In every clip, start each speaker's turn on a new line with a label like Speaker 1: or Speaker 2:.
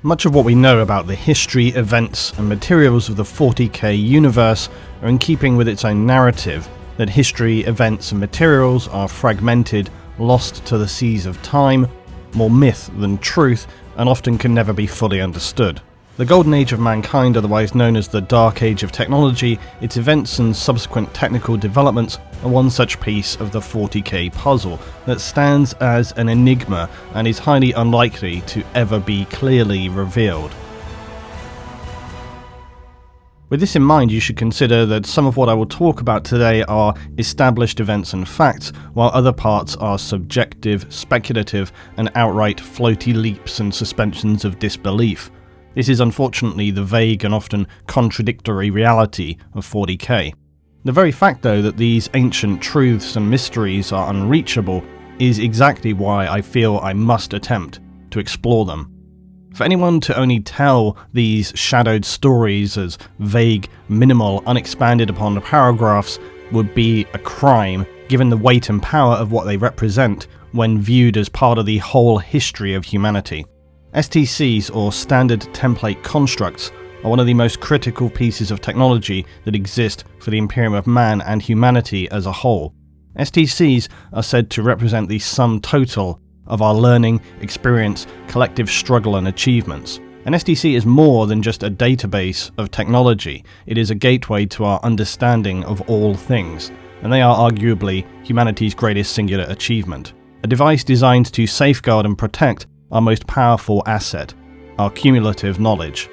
Speaker 1: Much of what we know about the history, events, and materials of the 40k universe are in keeping with its own narrative that history, events, and materials are fragmented, lost to the seas of time, more myth than truth, and often can never be fully understood. The Golden Age of mankind, otherwise known as the Dark Age of technology, its events and subsequent technical developments are one such piece of the 40k puzzle that stands as an enigma and is highly unlikely to ever be clearly revealed. With this in mind, you should consider that some of what I will talk about today are established events and facts, while other parts are subjective, speculative, and outright floaty leaps and suspensions of disbelief. This is unfortunately the vague and often contradictory reality of 40k. The very fact, though, that these ancient truths and mysteries are unreachable is exactly why I feel I must attempt to explore them. For anyone to only tell these shadowed stories as vague, minimal, unexpanded upon paragraphs would be a crime, given the weight and power of what they represent when viewed as part of the whole history of humanity. STCs, or Standard Template Constructs, are one of the most critical pieces of technology that exist for the Imperium of Man and humanity as a whole. STCs are said to represent the sum total of our learning, experience, collective struggle and achievements. An STC is more than just a database of technology, it is a gateway to our understanding of all things, and they are arguably humanity's greatest singular achievement. A device designed to safeguard and protect our most powerful asset, our cumulative knowledge.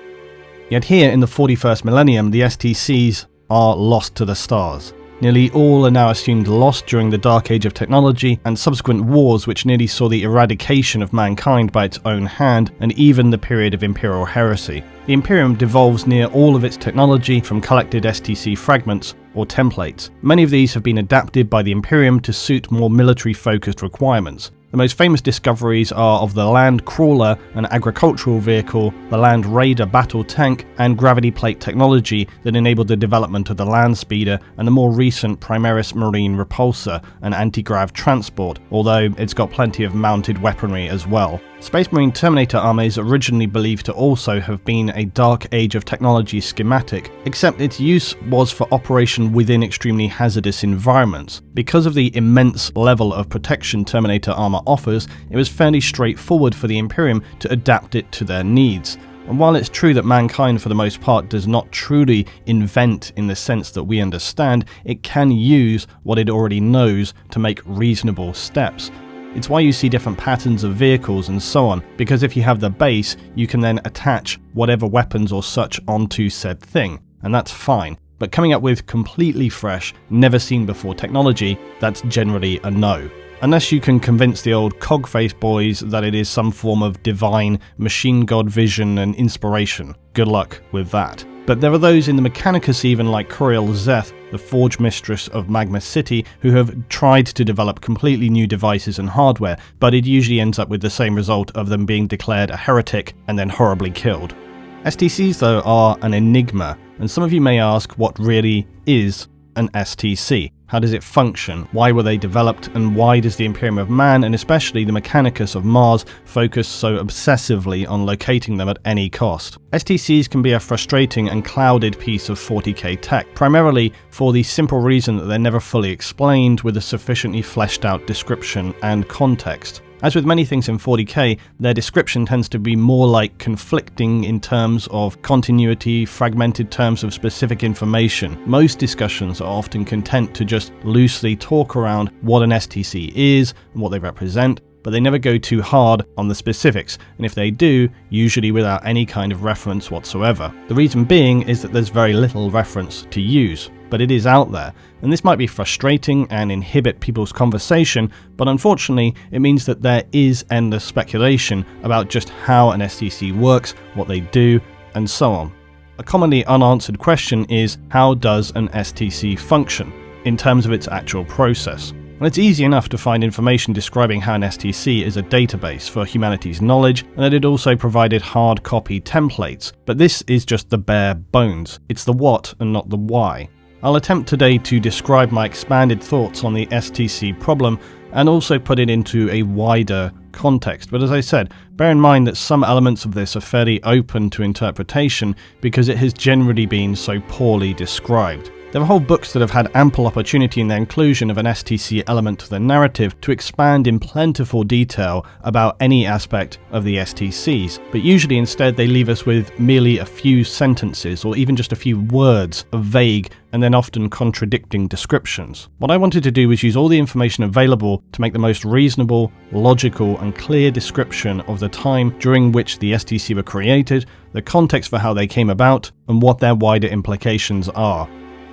Speaker 1: Yet here in the 41st millennium, the STCs are lost to the stars. Nearly all are now assumed lost during the Dark Age of technology and subsequent wars which nearly saw the eradication of mankind by its own hand, and even the period of Imperial heresy. The Imperium devolves near all of its technology from collected STC fragments or templates. Many of these have been adapted by the Imperium to suit more military-focused requirements. The most famous discoveries are of the Land Crawler, an agricultural vehicle, the Land Raider battle tank, and gravity plate technology that enabled the development of the Land Speeder, and the more recent Primaris Marine Repulsor, an anti-grav transport, although it's got plenty of mounted weaponry as well. Space Marine Terminator armor is originally believed to also have been a Dark Age of technology schematic, except its use was for operation within extremely hazardous environments. Because of the immense level of protection Terminator armor offers, it was fairly straightforward for the Imperium to adapt it to their needs. And while it's true that mankind for the most part does not truly invent in the sense that we understand, it can use what it already knows to make reasonable steps. It's why you see different patterns of vehicles and so on, because if you have the base, you can then attach whatever weapons or such onto said thing, and that's fine. But coming up with completely fresh, never seen before technology, that's generally a no. Unless you can convince the old cogface boys that it is some form of divine machine god vision and inspiration. Good luck with that. But there are those in the Mechanicus even like Coriel Zeth, the Forge Mistress of Magma City, who have tried to develop completely new devices and hardware, but it usually ends up with the same result of them being declared a heretic and then horribly killed. STCs though are an enigma, and some of you may ask what really is an STC. How does it function? Why were they developed? And why does the Imperium of Man, and especially the Mechanicus of Mars, focus so obsessively on locating them at any cost? STCs can be a frustrating and clouded piece of 40k tech, primarily for the simple reason that they're never fully explained with a sufficiently fleshed out description and context. As with many things in 40k, their description tends to be more like conflicting in terms of continuity, fragmented terms of specific information. Most discussions are often content to just loosely talk around what an STC is and what they represent, but they never go too hard on the specifics, and if they do, usually without any kind of reference whatsoever. The reason being is that there's very little reference to use, but it is out there, and this might be frustrating and inhibit people's conversation, but unfortunately it means that there is endless speculation about just how an STC works, what they do, and so on. A commonly unanswered question is, how does an STC function in terms of its actual process? Well, it's easy enough to find information describing how an STC is a database for humanity's knowledge, and that it also provided hard copy templates, but this is just the bare bones. It's the what and not the why. I'll attempt today to describe my expanded thoughts on the STC problem and also put it into a wider context. But as I said, bear in mind that some elements of this are fairly open to interpretation because it has generally been so poorly described. There are whole books that have had ample opportunity in their inclusion of an STC element to the narrative to expand in plentiful detail about any aspect of the STCs, but usually instead they leave us with merely a few sentences or even just a few words of vague and then often contradicting descriptions. What I wanted to do was use all the information available to make the most reasonable, logical and clear description of the time during which the STC were created, the context for how they came about, and what their wider implications are.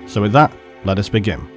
Speaker 1: So with that, let us begin.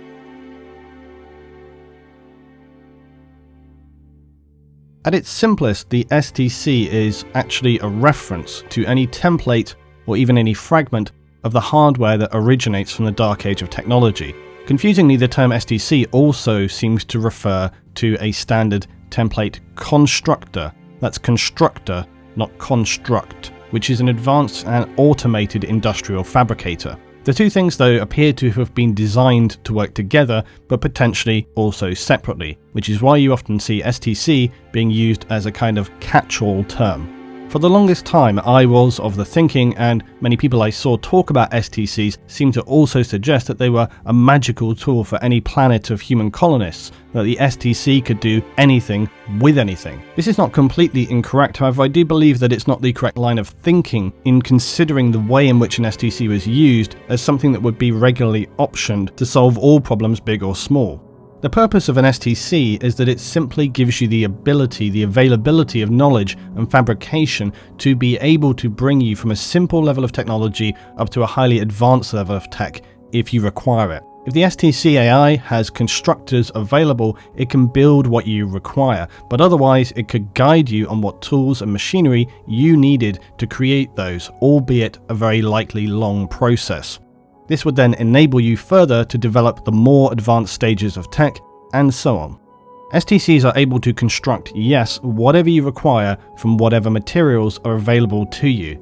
Speaker 1: At its simplest, the STC is actually a reference to any template or even any fragment of the hardware that originates from the dark age of technology. Confusingly, the term STC also seems to refer to a standard template constructor. That's constructor, not construct, which is an advanced and automated industrial fabricator. The two things, though, appear to have been designed to work together, but potentially also separately, which is why you often see STC being used as a kind of catch-all term. For the longest time, I was of the thinking, and many people I saw talk about STCs seemed to also suggest that they were a magical tool for any planet of human colonists, that the STC could do anything with anything. This is not completely incorrect, however I do believe that it's not the correct line of thinking in considering the way in which an STC was used as something that would be regularly optioned to solve all problems big or small. The purpose of an STC is that it simply gives you the ability, the availability of knowledge and fabrication to be able to bring you from a simple level of technology up to a highly advanced level of tech if you require it. If the STC AI has constructors available, it can build what you require, but otherwise it could guide you on what tools and machinery you needed to create those, albeit a very likely long process. This would then enable you further to develop the more advanced stages of tech, and so on. STCs are able to construct, yes, whatever you require from whatever materials are available to you.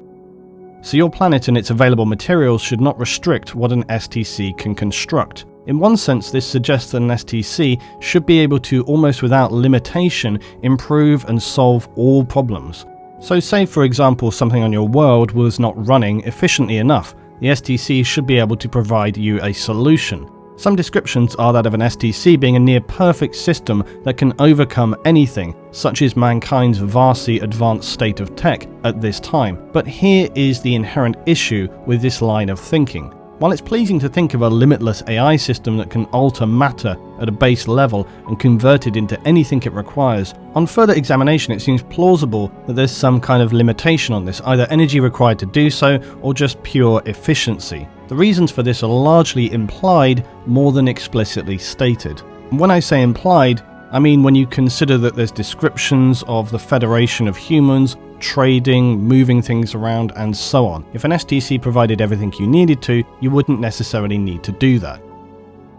Speaker 1: So your planet and its available materials should not restrict what an STC can construct. In one sense, this suggests that an STC should be able to, almost without limitation, improve and solve all problems. So say, for example, something on your world was not running efficiently enough. The STC should be able to provide you a solution. Some descriptions are that of an STC being a near-perfect system that can overcome anything, such as mankind's vastly advanced state of tech at this time. But here is the inherent issue with this line of thinking. While it's pleasing to think of a limitless AI system that can alter matter at a base level and convert it into anything it requires, on further examination it seems plausible that there's some kind of limitation on this, either energy required to do so or just pure efficiency. The reasons for this are largely implied more than explicitly stated. And when I say implied, I mean when you consider that there's descriptions of the Federation of Humans, trading, moving things around, and so on. If an STC provided everything you needed to, you wouldn't necessarily need to do that.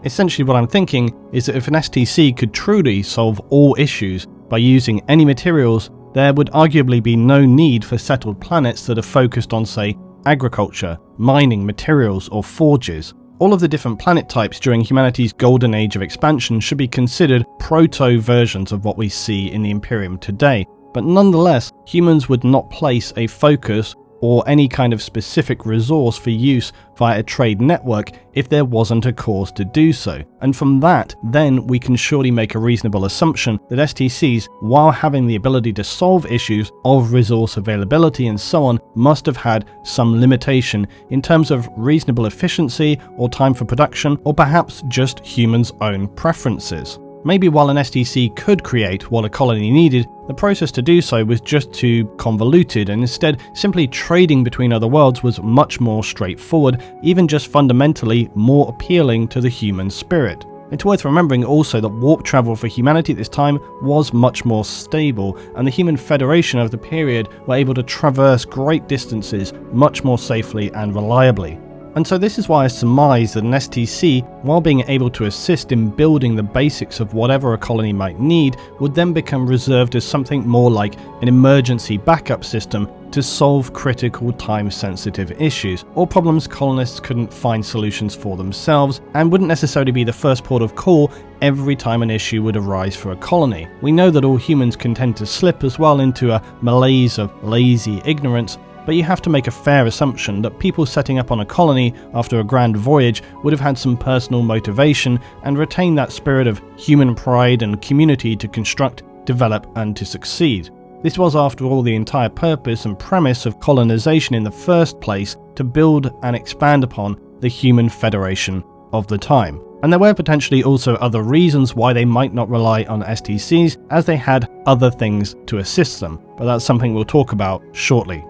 Speaker 1: Essentially what I'm thinking is that if an STC could truly solve all issues by using any materials, there would arguably be no need for settled planets that are focused on, say, agriculture, mining, materials, or forges. All of the different planet types during humanity's golden age of expansion should be considered proto-versions of what we see in the Imperium today. But nonetheless, humans would not place a focus or any kind of specific resource for use via a trade network if there wasn't a cause to do so. And from that, then we can surely make a reasonable assumption that STCs, while having the ability to solve issues of resource availability and so on, must have had some limitation in terms of reasonable efficiency or time for production, or perhaps just humans' own preferences. Maybe while an STC could create what a colony needed, the process to do so was just too convoluted, and instead simply trading between other worlds was much more straightforward, even just fundamentally more appealing to the human spirit. It's worth remembering also that warp travel for humanity at this time was much more stable, and the human federation of the period were able to traverse great distances much more safely and reliably. And so this is why I surmise that an STC, while being able to assist in building the basics of whatever a colony might need, would then become reserved as something more like an emergency backup system to solve critical time-sensitive issues, or problems colonists couldn't find solutions for themselves, and wouldn't necessarily be the first port of call every time an issue would arise for a colony. We know that all humans can tend to slip as well into a malaise of lazy ignorance, but you have to make a fair assumption that people setting up on a colony after a grand voyage would have had some personal motivation and retained that spirit of human pride and community to construct, develop, and to succeed. This was, after all, the entire purpose and premise of colonization in the first place, to build and expand upon the human federation of the time. And there were potentially also other reasons why they might not rely on STCs, as they had other things to assist them, but that's something we'll talk about shortly.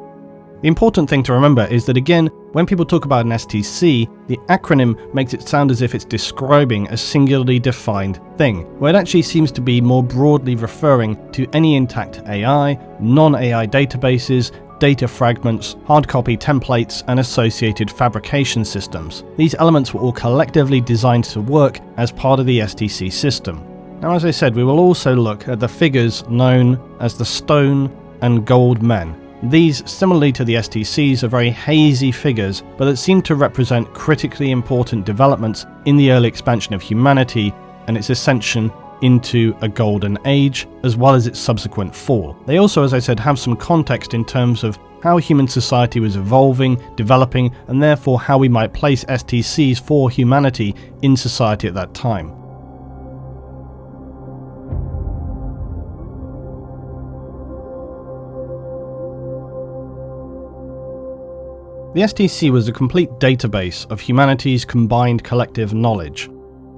Speaker 1: The important thing to remember is that, again, when people talk about an STC, the acronym makes it sound as if it's describing a singularly defined thing, where it actually seems to be more broadly referring to any intact AI, non-AI databases, data fragments, hard copy templates, and associated fabrication systems. These elements were all collectively designed to work as part of the STC system. Now, as I said, we will also look at the figures known as the Stone and Gold Men. These, similarly to the STCs, are very hazy figures, but that seem to represent critically important developments in the early expansion of humanity and its ascension into a golden age, as well as its subsequent fall. They also, as I said, have some context in terms of how human society was evolving, developing, and therefore how we might place STCs for humanity in society at that time. The STC was a complete database of humanity's combined collective knowledge.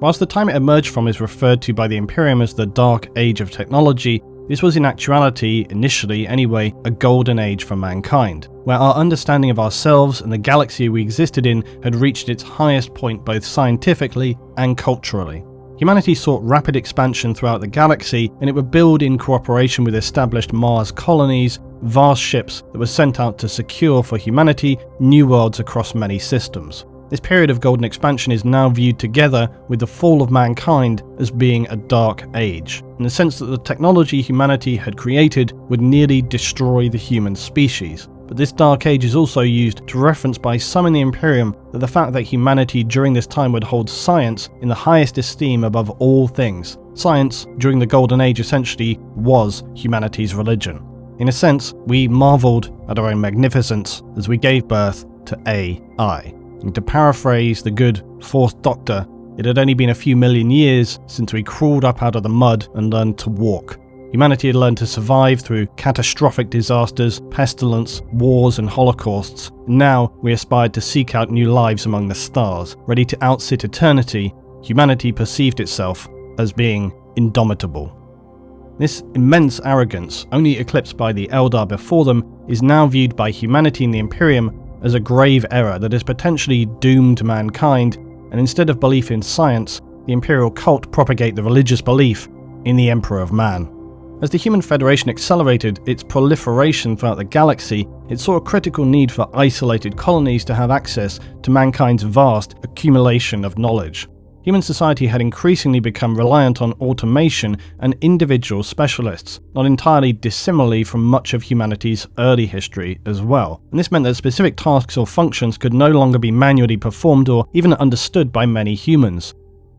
Speaker 1: Whilst the time it emerged from is referred to by the Imperium as the Dark Age of Technology, this was in actuality, initially anyway, a golden age for mankind, where our understanding of ourselves and the galaxy we existed in had reached its highest point both scientifically and culturally. Humanity sought rapid expansion throughout the galaxy, and it would build in cooperation with established Mars colonies, vast ships that were sent out to secure for humanity new worlds across many systems. This period of golden expansion is now viewed together with the fall of mankind as being a dark age, in the sense that the technology humanity had created would nearly destroy the human species. But this dark age is also used to reference by some in the Imperium that the fact that humanity during this time would hold science in the highest esteem above all things. Science, during the golden age, essentially was humanity's religion. In a sense, we marvelled at our own magnificence as we gave birth to AI. And to paraphrase the good Fourth Doctor, it had only been a few million years since we crawled up out of the mud and learned to walk. Humanity had learned to survive through catastrophic disasters, pestilence, wars, and holocausts. Now we aspired to seek out new lives among the stars. Ready to outsit eternity, humanity perceived itself as being indomitable. This immense arrogance, only eclipsed by the Eldar before them, is now viewed by humanity in the Imperium as a grave error that has potentially doomed mankind, and instead of belief in science, the Imperial cult propagate the religious belief in the Emperor of Man. As the Human Federation accelerated its proliferation throughout the galaxy, it saw a critical need for isolated colonies to have access to mankind's vast accumulation of knowledge. Human society had increasingly become reliant on automation and individual specialists, not entirely dissimilarly from much of humanity's early history as well. And this meant that specific tasks or functions could no longer be manually performed or even understood by many humans.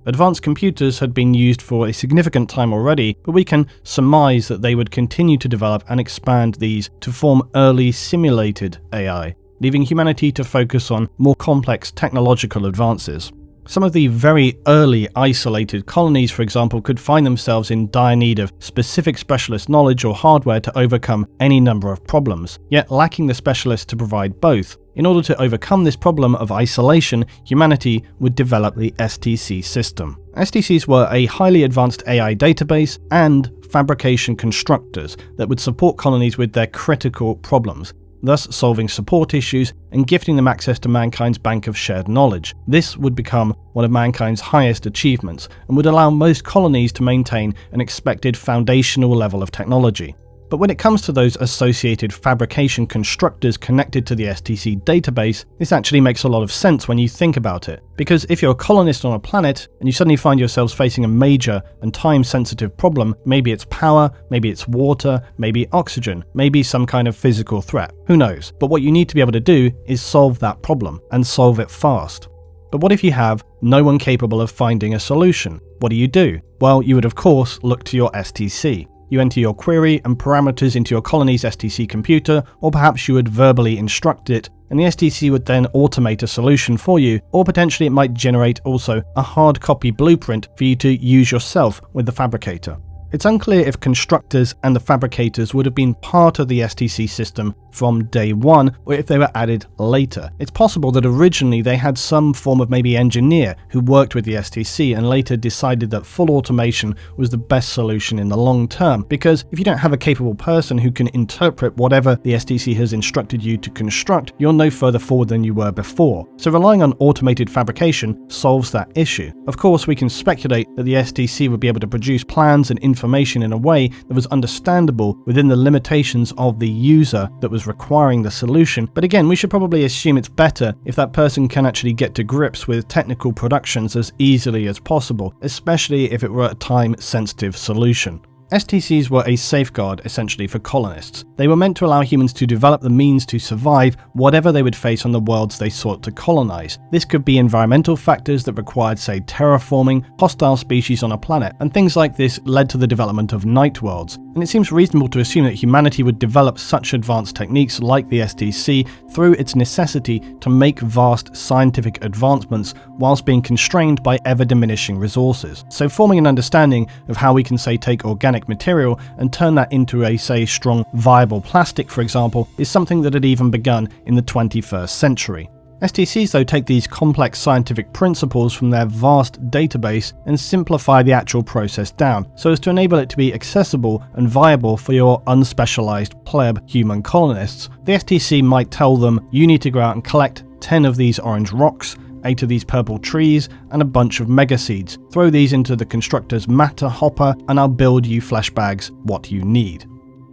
Speaker 1: Advanced computers had been used for a significant time already, but we can surmise that they would continue to develop and expand these to form early simulated AI, leaving humanity to focus on more complex technological advances. Some of the very early isolated colonies, for example, could find themselves in dire need of specific specialist knowledge or hardware to overcome any number of problems, yet lacking the specialists to provide both. In order to overcome this problem of isolation, humanity would develop the STC system. STCs were a highly advanced AI database and fabrication constructors that would support colonies with their critical problems, thus solving support issues and gifting them access to mankind's bank of shared knowledge. This would become one of mankind's highest achievements and would allow most colonies to maintain an expected foundational level of technology. But when it comes to those associated fabrication constructors connected to the STC database, this actually makes a lot of sense when you think about it. Because if you're a colonist on a planet and you suddenly find yourselves facing a major and time-sensitive problem, maybe it's power, maybe it's water, maybe oxygen, maybe some kind of physical threat, who knows? But what you need to be able to do is solve that problem, and solve it fast. But what if you have no one capable of finding a solution? What do? Well, you would of course look to your STC. You enter your query and parameters into your colony's STC computer, or perhaps you would verbally instruct it, and the STC would then automate a solution for you, or potentially it might generate also a hard copy blueprint for you to use yourself with the fabricator. It's unclear if constructors and the fabricators would have been part of the STC system from day one, or if they were added later. It's possible that originally they had some form of maybe engineer who worked with the STC and later decided that full automation was the best solution in the long term, because if you don't have a capable person who can interpret whatever the STC has instructed you to construct, you're no further forward than you were before. So relying on automated fabrication solves that issue. Of course, we can speculate that the STC would be able to produce plans and information in a way that was understandable within the limitations of the user that was requiring the solution, but again, we should probably assume it's better if that person can actually get to grips with technical productions as easily as possible, especially if it were a time-sensitive solution. STCs were a safeguard, essentially, for colonists. They were meant to allow humans to develop the means to survive whatever they would face on the worlds they sought to colonize. This could be environmental factors that required, say, terraforming, hostile species on a planet, and things like this led to the development of night worlds. And it seems reasonable to assume that humanity would develop such advanced techniques like the STC through its necessity to make vast scientific advancements whilst being constrained by ever-diminishing resources. So forming an understanding of how we can, say, take organic material and turn that into a, say, strong, viable plastic, for example, is something that had even begun in the 21st century. STCs, though, take these complex scientific principles from their vast database and simplify the actual process down, so as to enable it to be accessible and viable for your unspecialized pleb human colonists. The STC might tell them, you need to go out and collect 10 of these orange rocks, 8 of these purple trees, and a bunch of mega seeds. Throw these into the constructor's matter hopper, and I'll build you flesh bags what you need.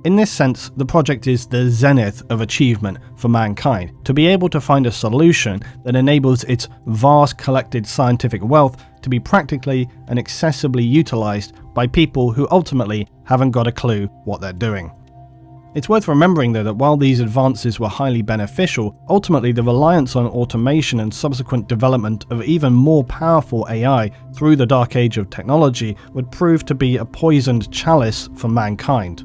Speaker 1: In this sense, the project is the zenith of achievement for mankind, to be able to find a solution that enables its vast collected scientific wealth to be practically and accessibly utilized by people who ultimately haven't got a clue what they're doing. It's worth remembering, though, that while these advances were highly beneficial, ultimately the reliance on automation and subsequent development of even more powerful AI through the dark age of technology would prove to be a poisoned chalice for mankind.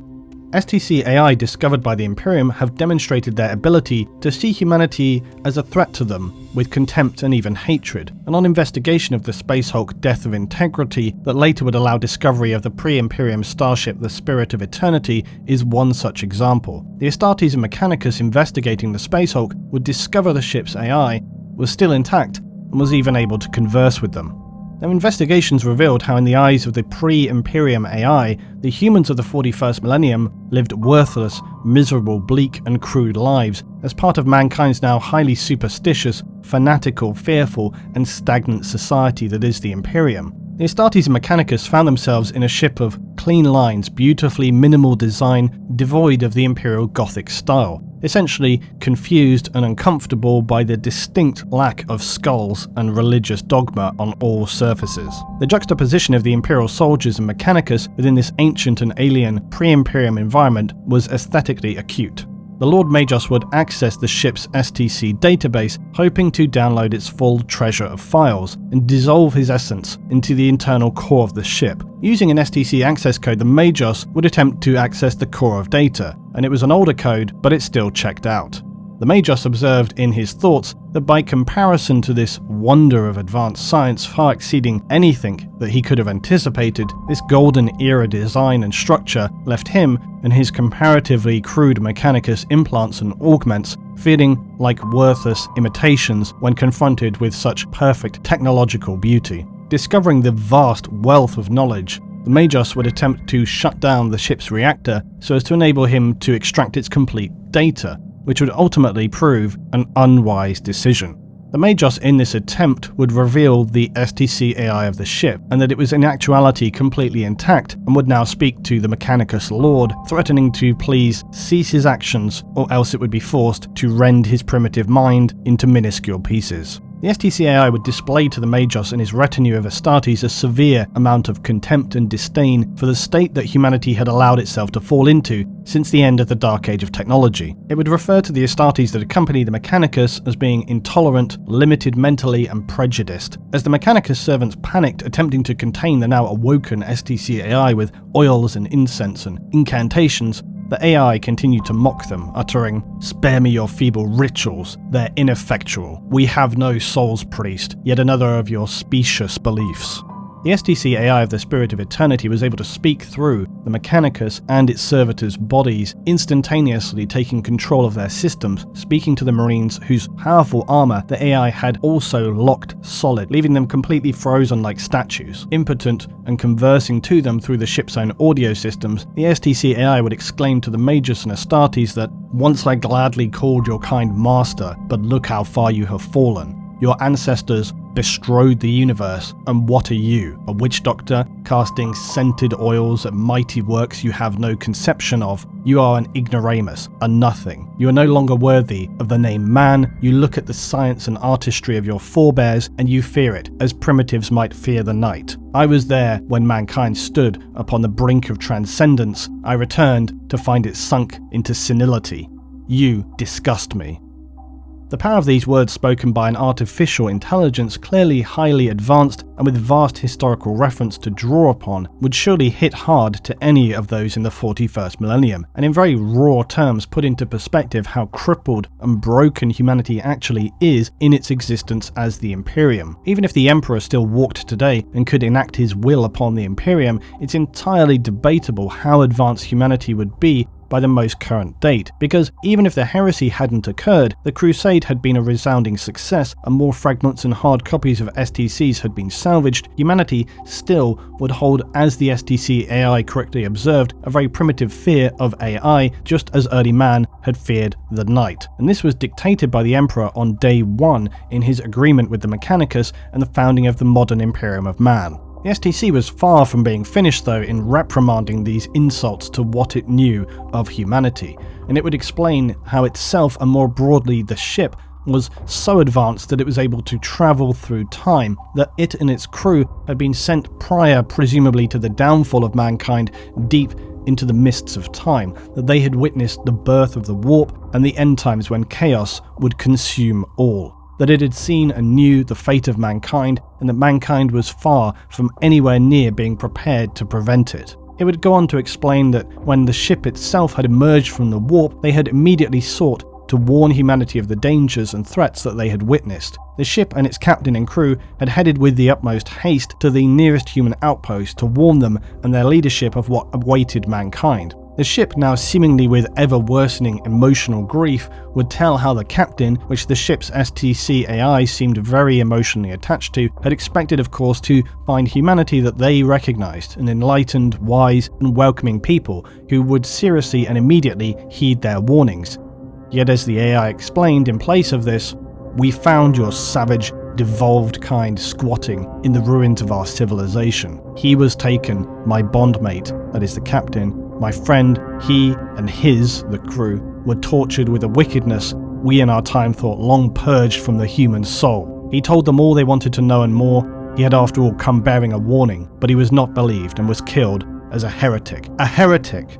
Speaker 1: STC AI discovered by the Imperium have demonstrated their ability to see humanity as a threat to them, with contempt and even hatred, and on investigation of the Space Hulk Death of Integrity that later would allow discovery of the pre-Imperium starship the Spirit of Eternity is one such example. The Astartes and Mechanicus investigating the Space Hulk would discover the ship's AI was still intact and was even able to converse with them. Their investigations revealed how in the eyes of the pre-Imperium AI, the humans of the 41st millennium lived worthless, miserable, bleak and crude lives as part of mankind's now highly superstitious, fanatical, fearful and stagnant society that is the Imperium. The Astartes and Mechanicus found themselves in a ship of clean lines, beautifully minimal design, devoid of the Imperial Gothic style, essentially confused and uncomfortable by the distinct lack of skulls and religious dogma on all surfaces. The juxtaposition of the Imperial soldiers and Mechanicus within this ancient and alien pre-Imperium environment was aesthetically acute. The Lord Magos would access the ship's STC database, hoping to download its full treasure of files and dissolve his essence into the internal core of the ship. Using an STC access code, the Magos would attempt to access the core of data, and it was an older code, but it still checked out. The Magos observed in his thoughts that by comparison to this wonder of advanced science far exceeding anything that he could have anticipated, this golden era design and structure left him and his comparatively crude Mechanicus implants and augments feeling like worthless imitations when confronted with such perfect technological beauty. Discovering the vast wealth of knowledge, the Magos would attempt to shut down the ship's reactor so as to enable him to extract its complete data, which would ultimately prove an unwise decision. The Magos in this attempt would reveal the STC AI of the ship, and that it was in actuality completely intact and would now speak to the Mechanicus Lord, threatening to please cease his actions or else it would be forced to rend his primitive mind into minuscule pieces. The STC AI would display to the Magos and his retinue of Astartes a severe amount of contempt and disdain for the state that humanity had allowed itself to fall into since the end of the Dark Age of technology. It would refer to the Astartes that accompany the Mechanicus as being intolerant, limited mentally, and prejudiced. As the Mechanicus servants panicked, attempting to contain the now awoken STC AI with oils and incense and incantations, the AI continued to mock them, uttering, "Spare me your feeble rituals, they're ineffectual. We have no souls, priest, yet another of your specious beliefs." The STC AI of the Spirit of Eternity was able to speak through the Mechanicus and its servitors' bodies, instantaneously taking control of their systems, speaking to the Marines whose powerful armor the AI had also locked solid, leaving them completely frozen like statues. Impotent and conversing to them through the ship's own audio systems, the STC AI would exclaim to the Magus and Astartes that, "Once I gladly called your kind master, but look how far you have fallen. Your ancestors bestrode the universe, and what are you, a witch doctor, casting scented oils at mighty works you have no conception of? You are an ignoramus, a nothing. You are no longer worthy of the name man. You look at the science and artistry of your forebears, and you fear it, as primitives might fear the night. I was there when mankind stood upon the brink of transcendence. I returned to find it sunk into senility. You disgust me." The power of these words spoken by an artificial intelligence, clearly highly advanced and with vast historical reference to draw upon, would surely hit hard to any of those in the 41st millennium, and in very raw terms put into perspective how crippled and broken humanity actually is in its existence as the Imperium. Even if the Emperor still walked today and could enact his will upon the Imperium, it's entirely debatable how advanced humanity would be by the most current date, because even if the heresy hadn't occurred, the Crusade had been a resounding success and more fragments and hard copies of STCs had been salvaged, humanity still would hold, as the STC AI correctly observed, a very primitive fear of AI, just as early man had feared the night. And this was dictated by the Emperor on day one in his agreement with the Mechanicus and the founding of the modern Imperium of Man. The STC was far from being finished though in reprimanding these insults to what it knew of humanity, and it would explain how itself and more broadly the ship was so advanced that it was able to travel through time, that it and its crew had been sent prior presumably to the downfall of mankind deep into the mists of time, that they had witnessed the birth of the warp and the end times when chaos would consume all. That it had seen and knew the fate of mankind, and that mankind was far from anywhere near being prepared to prevent it. It would go on to explain that when the ship itself had emerged from the warp, they had immediately sought to warn humanity of the dangers and threats that they had witnessed. The ship and its captain and crew had headed with the utmost haste to the nearest human outpost to warn them and their leadership of what awaited mankind. The ship, now seemingly with ever-worsening emotional grief, would tell how the captain, which the ship's STC AI seemed very emotionally attached to, had expected of course to find humanity that they recognised, an enlightened, wise and welcoming people who would seriously and immediately heed their warnings. Yet as the AI explained in place of this, "We found your savage, devolved kind squatting in the ruins of our civilization. He was taken, my bondmate, that is the captain, my friend, he and his, the crew, were tortured with a wickedness we in our time thought long purged from the human soul. He told them all they wanted to know and more. He had after all come bearing a warning, but he was not believed and was killed as a heretic." A heretic!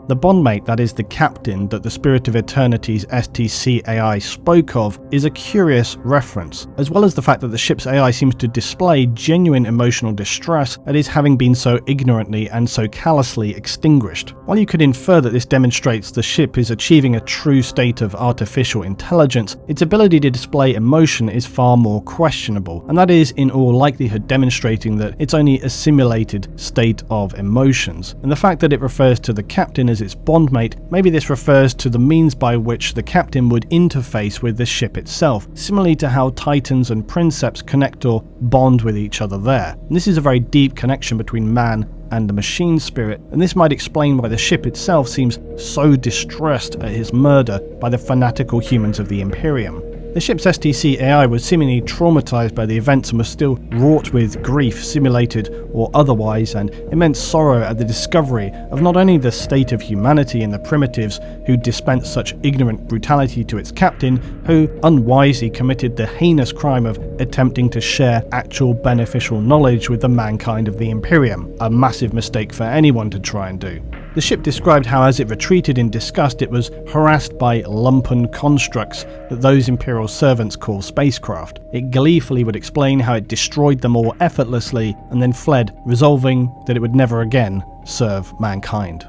Speaker 1: The bondmate, that is the captain that the Spirit of Eternity's STC AI spoke of, is a curious reference, as well as the fact that the ship's AI seems to display genuine emotional distress at his having been so ignorantly and so callously extinguished. While you could infer that this demonstrates the ship is achieving a true state of artificial intelligence, its ability to display emotion is far more questionable, and that is in all likelihood demonstrating that it's only a simulated state of emotions. And the fact that it refers to the captain as its bondmate, maybe this refers to the means by which the captain would interface with the ship itself, similarly to how titans and princeps connect or bond with each other there. And this is a very deep connection between man and the machine spirit, and this might explain why the ship itself seems so distressed at his murder by the fanatical humans of the Imperium. The ship's STC AI was seemingly traumatized by the events and was still wrought with grief, simulated or otherwise, and immense sorrow at the discovery of not only the state of humanity and the primitives who dispensed such ignorant brutality to its captain, who unwisely committed the heinous crime of attempting to share actual beneficial knowledge with the mankind of the Imperium, a massive mistake for anyone to try and do. The ship described how as it retreated in disgust it was harassed by lumpen constructs that those Imperial servants call spacecraft. It gleefully would explain how it destroyed them all effortlessly and then fled, resolving that it would never again serve mankind.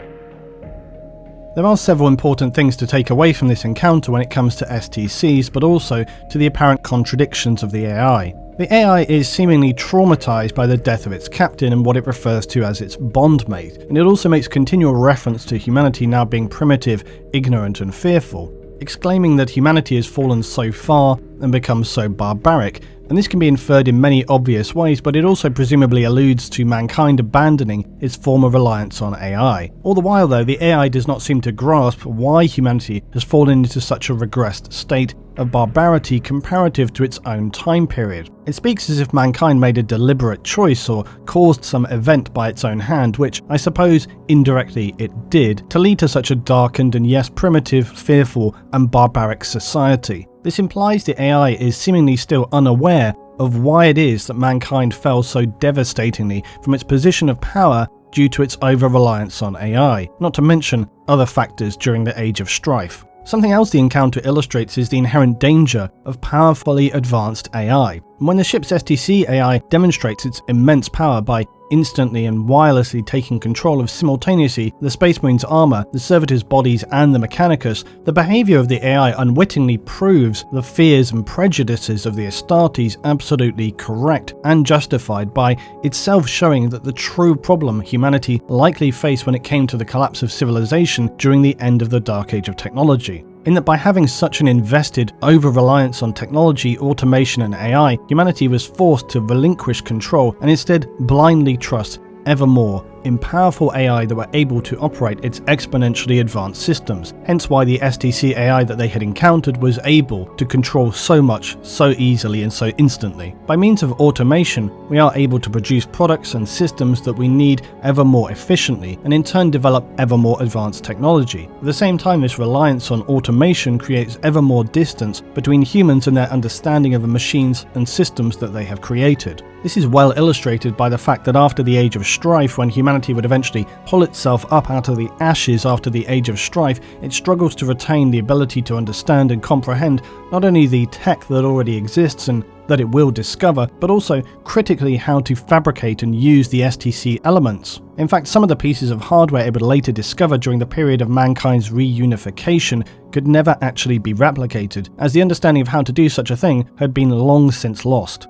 Speaker 1: There are several important things to take away from this encounter when it comes to STCs, but also to the apparent contradictions of the AI. The AI is seemingly traumatized by the death of its captain and what it refers to as its bondmate, and it also makes continual reference to humanity now being primitive, ignorant and fearful, exclaiming that humanity has fallen so far and become so barbaric. And this can be inferred in many obvious ways, but it also presumably alludes to mankind abandoning its former reliance on AI. All the while though, the AI does not seem to grasp why humanity has fallen into such a regressed state of barbarity comparative to its own time period. It speaks as if mankind made a deliberate choice or caused some event by its own hand, which I suppose indirectly it did, to lead to such a darkened and yes, primitive, fearful and barbaric society. This implies the AI is seemingly still unaware of why it is that mankind fell so devastatingly from its position of power due to its over-reliance on AI, not to mention other factors during the Age of Strife. Something else the encounter illustrates is the inherent danger of powerfully advanced AI. When the ship's STC AI demonstrates its immense power by instantly and wirelessly taking control of simultaneously the Space Marine's armor, the servitors' bodies and the Mechanicus, the behavior of the AI unwittingly proves the fears and prejudices of the Astartes absolutely correct and justified, by itself showing that the true problem humanity likely faced when it came to the collapse of civilization during the end of the Dark Age of technology. In that by having such an invested over-reliance on technology, automation and AI, humanity was forced to relinquish control and instead blindly trust ever more in powerful AI that were able to operate its exponentially advanced systems, hence why the STC AI that they had encountered was able to control so much so easily and so instantly. By means of automation, we are able to produce products and systems that we need ever more efficiently, and in turn develop ever more advanced technology. At the same time, this reliance on automation creates ever more distance between humans and their understanding of the machines and systems that they have created. This is well illustrated by the fact that after the Age of Strife, when humanity would eventually pull itself up out of the ashes after the Age of Strife, it struggles to retain the ability to understand and comprehend not only the tech that already exists and that it will discover, but also critically how to fabricate and use the STC elements. In fact, some of the pieces of hardware it would later discover during the period of mankind's reunification could never actually be replicated, as the understanding of how to do such a thing had been long since lost.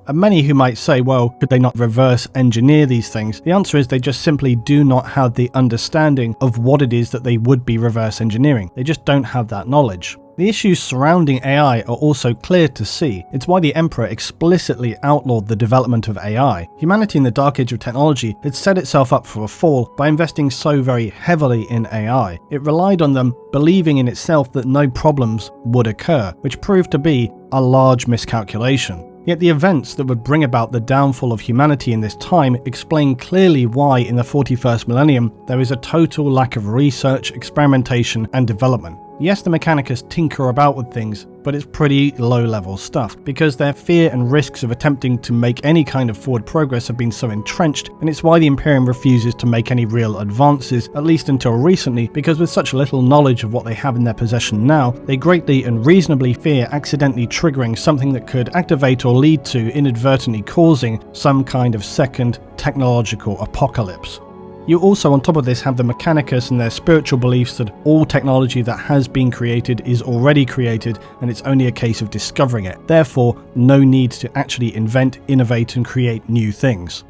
Speaker 1: And many who might say, well, could they not reverse engineer these things? The answer is they just simply do not have the understanding of what it is that they would be reverse engineering. They just don't have that knowledge. The issues surrounding AI are also clear to see. It's why the Emperor explicitly outlawed the development of AI. Humanity in the Dark Age of technology had set itself up for a fall by investing so very heavily in AI. It relied on them believing in itself that no problems would occur, which proved to be a large miscalculation. Yet the events that would bring about the downfall of humanity in this time explain clearly why in the 41st millennium there is a total lack of research, experimentation and development. Yes, the Mechanicus tinker about with things, but it's pretty low-level stuff, because their fear and risks of attempting to make any kind of forward progress have been so entrenched, and it's why the Imperium refuses to make any real advances, at least until recently, because with such little knowledge of what they have in their possession now, they greatly and reasonably fear accidentally triggering something that could activate or lead to inadvertently causing some kind of second technological apocalypse. You also on top of this have the Mechanicus and their spiritual beliefs that all technology that has been created is already created and it's only a case of discovering it. Therefore, no need to actually invent, innovate and create new things.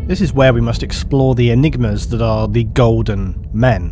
Speaker 1: This is where we must explore the enigmas that are the Golden Men.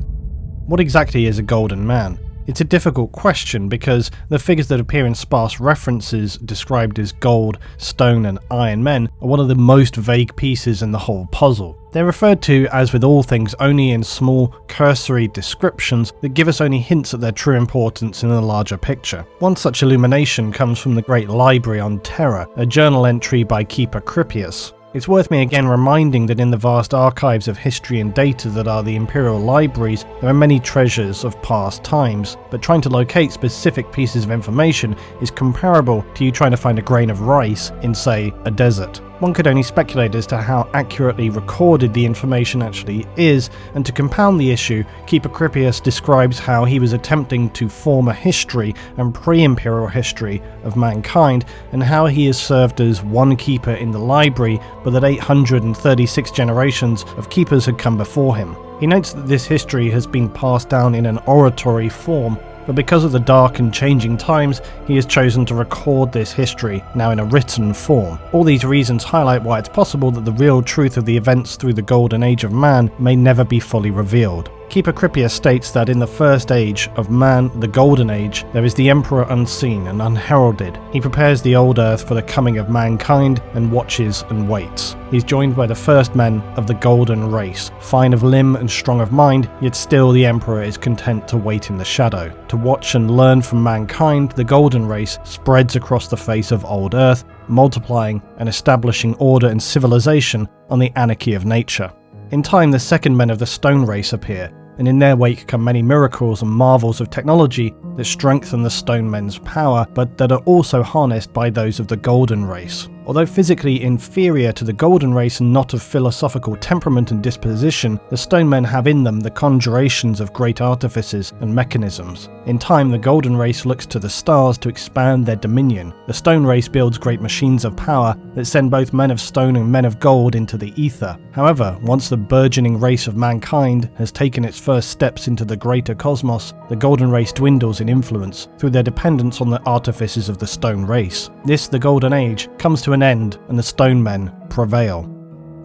Speaker 1: What exactly is a Golden Man? It's a difficult question because the figures that appear in sparse references described as gold, stone and iron men are one of the most vague pieces in the whole puzzle. They're referred to, as with all things, only in small, cursory descriptions that give us only hints at their true importance in the larger picture. One such illumination comes from the Great Library on Terra, a journal entry by Keeper Cripias. It's worth me again reminding that in the vast archives of history and data that are the Imperial Libraries, there are many treasures of past times, but trying to locate specific pieces of information is comparable to you trying to find a grain of rice in, say, a desert. One could only speculate as to how accurately recorded the information actually is, and to compound the issue, Keeper Cripias describes how he was attempting to form a history and pre-imperial history of mankind, and how he has served as one keeper in the library, but that 836 generations of keepers had come before him. He notes that this history has been passed down in an oratory form, but because of the dark and changing times, he has chosen to record this history, now in a written form. All these reasons highlight why it's possible that the real truth of the events through the Golden Age of Man may never be fully revealed. Keeper Cripias states that in the first age of man, the Golden Age, there is the Emperor unseen and unheralded. He prepares the old earth for the coming of mankind and watches and waits. He's joined by the first men of the Golden Race, fine of limb and strong of mind, yet still the Emperor is content to wait in the shadow. To watch and learn from mankind, the Golden Race spreads across the face of old earth, multiplying and establishing order and civilization on the anarchy of nature. In time, the second men of the Stone Race appear, and in their wake come many miracles and marvels of technology that strengthen the Stone Men's power, but that are also harnessed by those of the Golden Race. Although physically inferior to the Golden Race and not of philosophical temperament and disposition, the Stone Men have in them the conjurations of great artifices and mechanisms. In time, the Golden Race looks to the stars to expand their dominion. The Stone Race builds great machines of power that send both men of stone and men of gold into the ether. However, once the burgeoning race of mankind has taken its first steps into the greater cosmos, the Golden Race dwindles in influence through their dependence on the artifices of the Stone Race. This, the Golden Age, comes to an end and the Stone Men prevail.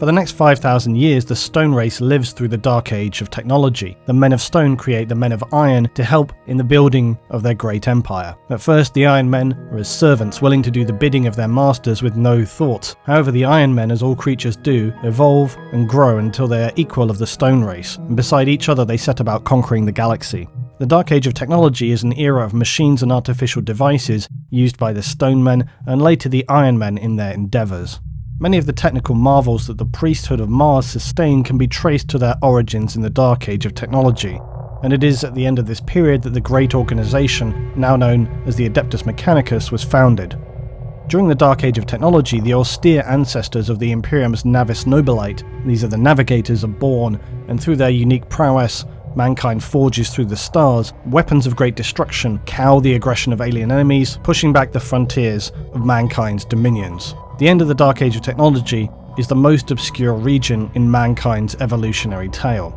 Speaker 1: For the next 5,000 years, the Stone Race lives through the Dark Age of technology. The Men of Stone create the Men of Iron to help in the building of their great empire. At first, the Iron Men are as servants, willing to do the bidding of their masters with no thought. However, the Iron Men, as all creatures do, evolve and grow until they are equal of the Stone Race, and beside each other they set about conquering the galaxy. The Dark Age of technology is an era of machines and artificial devices used by the Stone Men and later the Iron Men in their endeavours. Many of the technical marvels that the priesthood of Mars sustain can be traced to their origins in the Dark Age of technology, and it is at the end of this period that the great organisation, now known as the Adeptus Mechanicus, was founded. During the Dark Age of technology, the austere ancestors of the Imperium's Navis Nobilite, these are the navigators, are born, and through their unique prowess, mankind forges through the stars. Weapons of great destruction cow the aggression of alien enemies, pushing back the frontiers of mankind's dominions. The end of the Dark Age of technology is the most obscure region in mankind's evolutionary tale.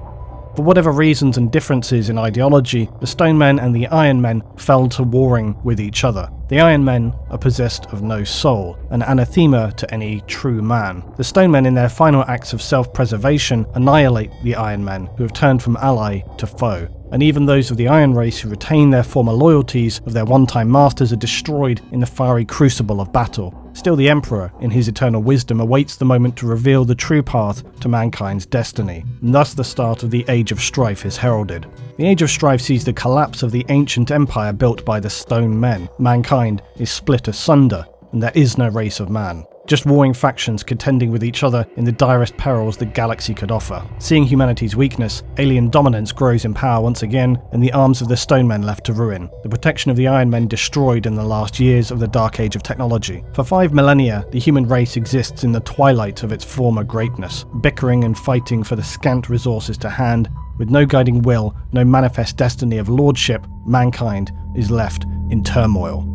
Speaker 1: For whatever reasons and differences in ideology, the Stone Men and the Iron Men fell to warring with each other. The Iron Men are possessed of no soul, an anathema to any true man. The Stone Men, in their final acts of self-preservation, annihilate the Iron Men, who have turned from ally to foe. And even those of the Iron Race who retain their former loyalties of their one-time masters are destroyed in the fiery crucible of battle. Still, the Emperor, in his eternal wisdom, awaits the moment to reveal the true path to mankind's destiny, and thus the start of the Age of Strife is heralded. The Age of Strife sees the collapse of the ancient empire built by the Stone Men. Mankind is split asunder, and there is no race of man. Just warring factions contending with each other in the direst perils the galaxy could offer. Seeing humanity's weakness, alien dominance grows in power once again, and the arms of the Stone Men left to ruin. The protection of the Iron Men destroyed in the last years of the Dark Age of technology. For 5 millennia, the human race exists in the twilight of its former greatness, bickering and fighting for the scant resources to hand. With no guiding will, no manifest destiny of lordship, mankind is left in turmoil.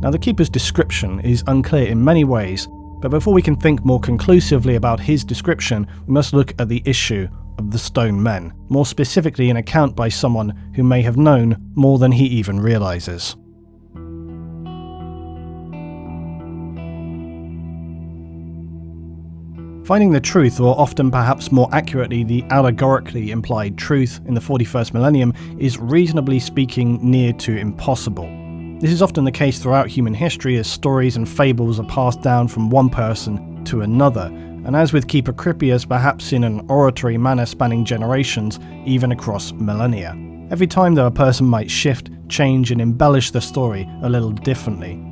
Speaker 1: Now, the Keeper's description is unclear in many ways, but before we can think more conclusively about his description, we must look at the issue of the Stone Men, more specifically an account by someone who may have known more than he even realizes. Finding the truth, or often perhaps more accurately the allegorically implied truth in the 41st millennium, is reasonably speaking near to impossible. This is often the case throughout human history as stories and fables are passed down from one person to another, and as with Keeper Cripias, perhaps in an oratory manner spanning generations, even across millennia. Every time though, a person might shift, change and embellish the story a little differently.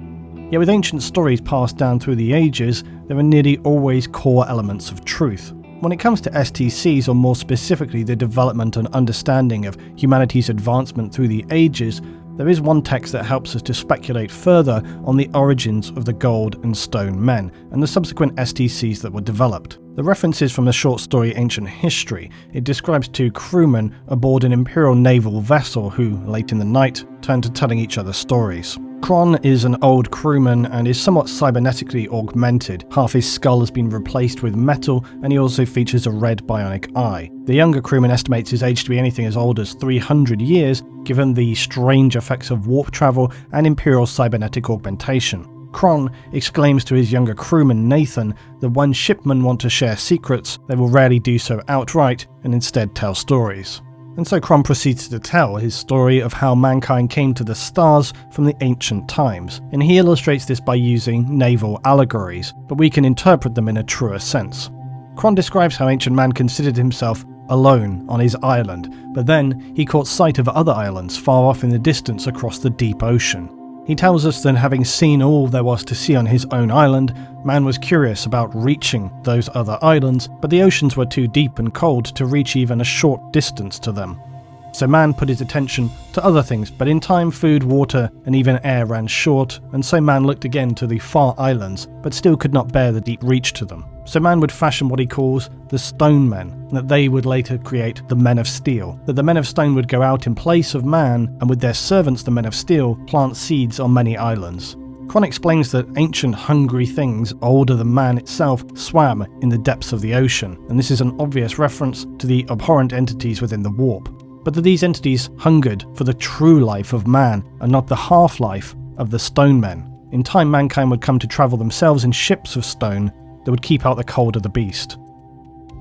Speaker 1: Yet with ancient stories passed down through the ages, there are nearly always core elements of truth. When it comes to STCs, or more specifically the development and understanding of humanity's advancement through the ages, there is one text that helps us to speculate further on the origins of the gold and stone men, and the subsequent STCs that were developed. The reference is from the short story Ancient History. It describes two crewmen aboard an imperial naval vessel who, late in the night, turn to telling each other stories. Kron is an old crewman and is somewhat cybernetically augmented. Half his skull has been replaced with metal, and he also features a red bionic eye. The younger crewman estimates his age to be anything as old as 300 years, given the strange effects of warp travel and imperial cybernetic augmentation. Kron exclaims to his younger crewman Nathan that when shipmen want to share secrets, they will rarely do so outright and instead tell stories. And so Kron proceeds to tell his story of how mankind came to the stars from the ancient times, and he illustrates this by using naval allegories, but we can interpret them in a truer sense. Kron describes how ancient man considered himself alone on his island, but then he caught sight of other islands far off in the distance across the deep ocean. He tells us that having seen all there was to see on his own island, man was curious about reaching those other islands, but the oceans were too deep and cold to reach even a short distance to them. So man put his attention to other things, but in time food, water, and even air ran short, and so man looked again to the far islands, but still could not bear the deep reach to them. So man would fashion what he calls the stone men, and that they would later create the men of steel, that the men of stone would go out in place of man, and with their servants the men of steel, plant seeds on many islands. Kron explains that ancient hungry things, older than man itself, swam in the depths of the ocean, and this is an obvious reference to the abhorrent entities within the warp. But that these entities hungered for the true life of man, and not the half-life of the stone men. In time, mankind would come to travel themselves in ships of stone that would keep out the cold of the beast.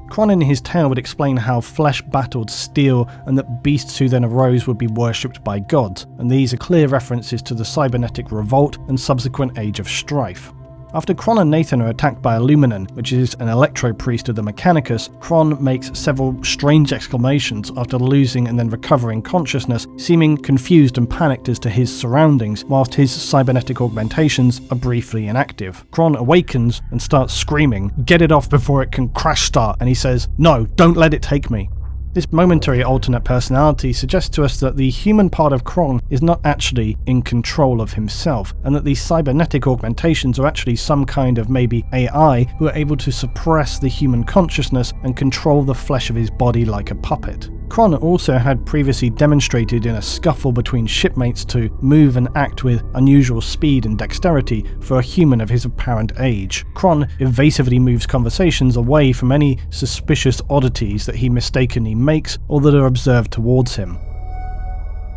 Speaker 1: Kron in his tale would explain how flesh battled steel, and that beasts who then arose would be worshipped by gods, and these are clear references to the cybernetic revolt and subsequent age of strife. After Kron and Nathan are attacked by Illuminan, which is an electro-priest of the Mechanicus, Kron makes several strange exclamations after losing and then recovering consciousness, seeming confused and panicked as to his surroundings, whilst his cybernetic augmentations are briefly inactive. Kron awakens and starts screaming, "Get it off before it can crash start," and he says, "No, don't let it take me." This momentary alternate personality suggests to us that the human part of Kron is not actually in control of himself, and that these cybernetic augmentations are actually some kind of maybe AI who are able to suppress the human consciousness and control the flesh of his body like a puppet. Kron also had previously demonstrated in a scuffle between shipmates to move and act with unusual speed and dexterity for a human of his apparent age. Kron evasively moves conversations away from any suspicious oddities that he mistakenly makes or that are observed towards him.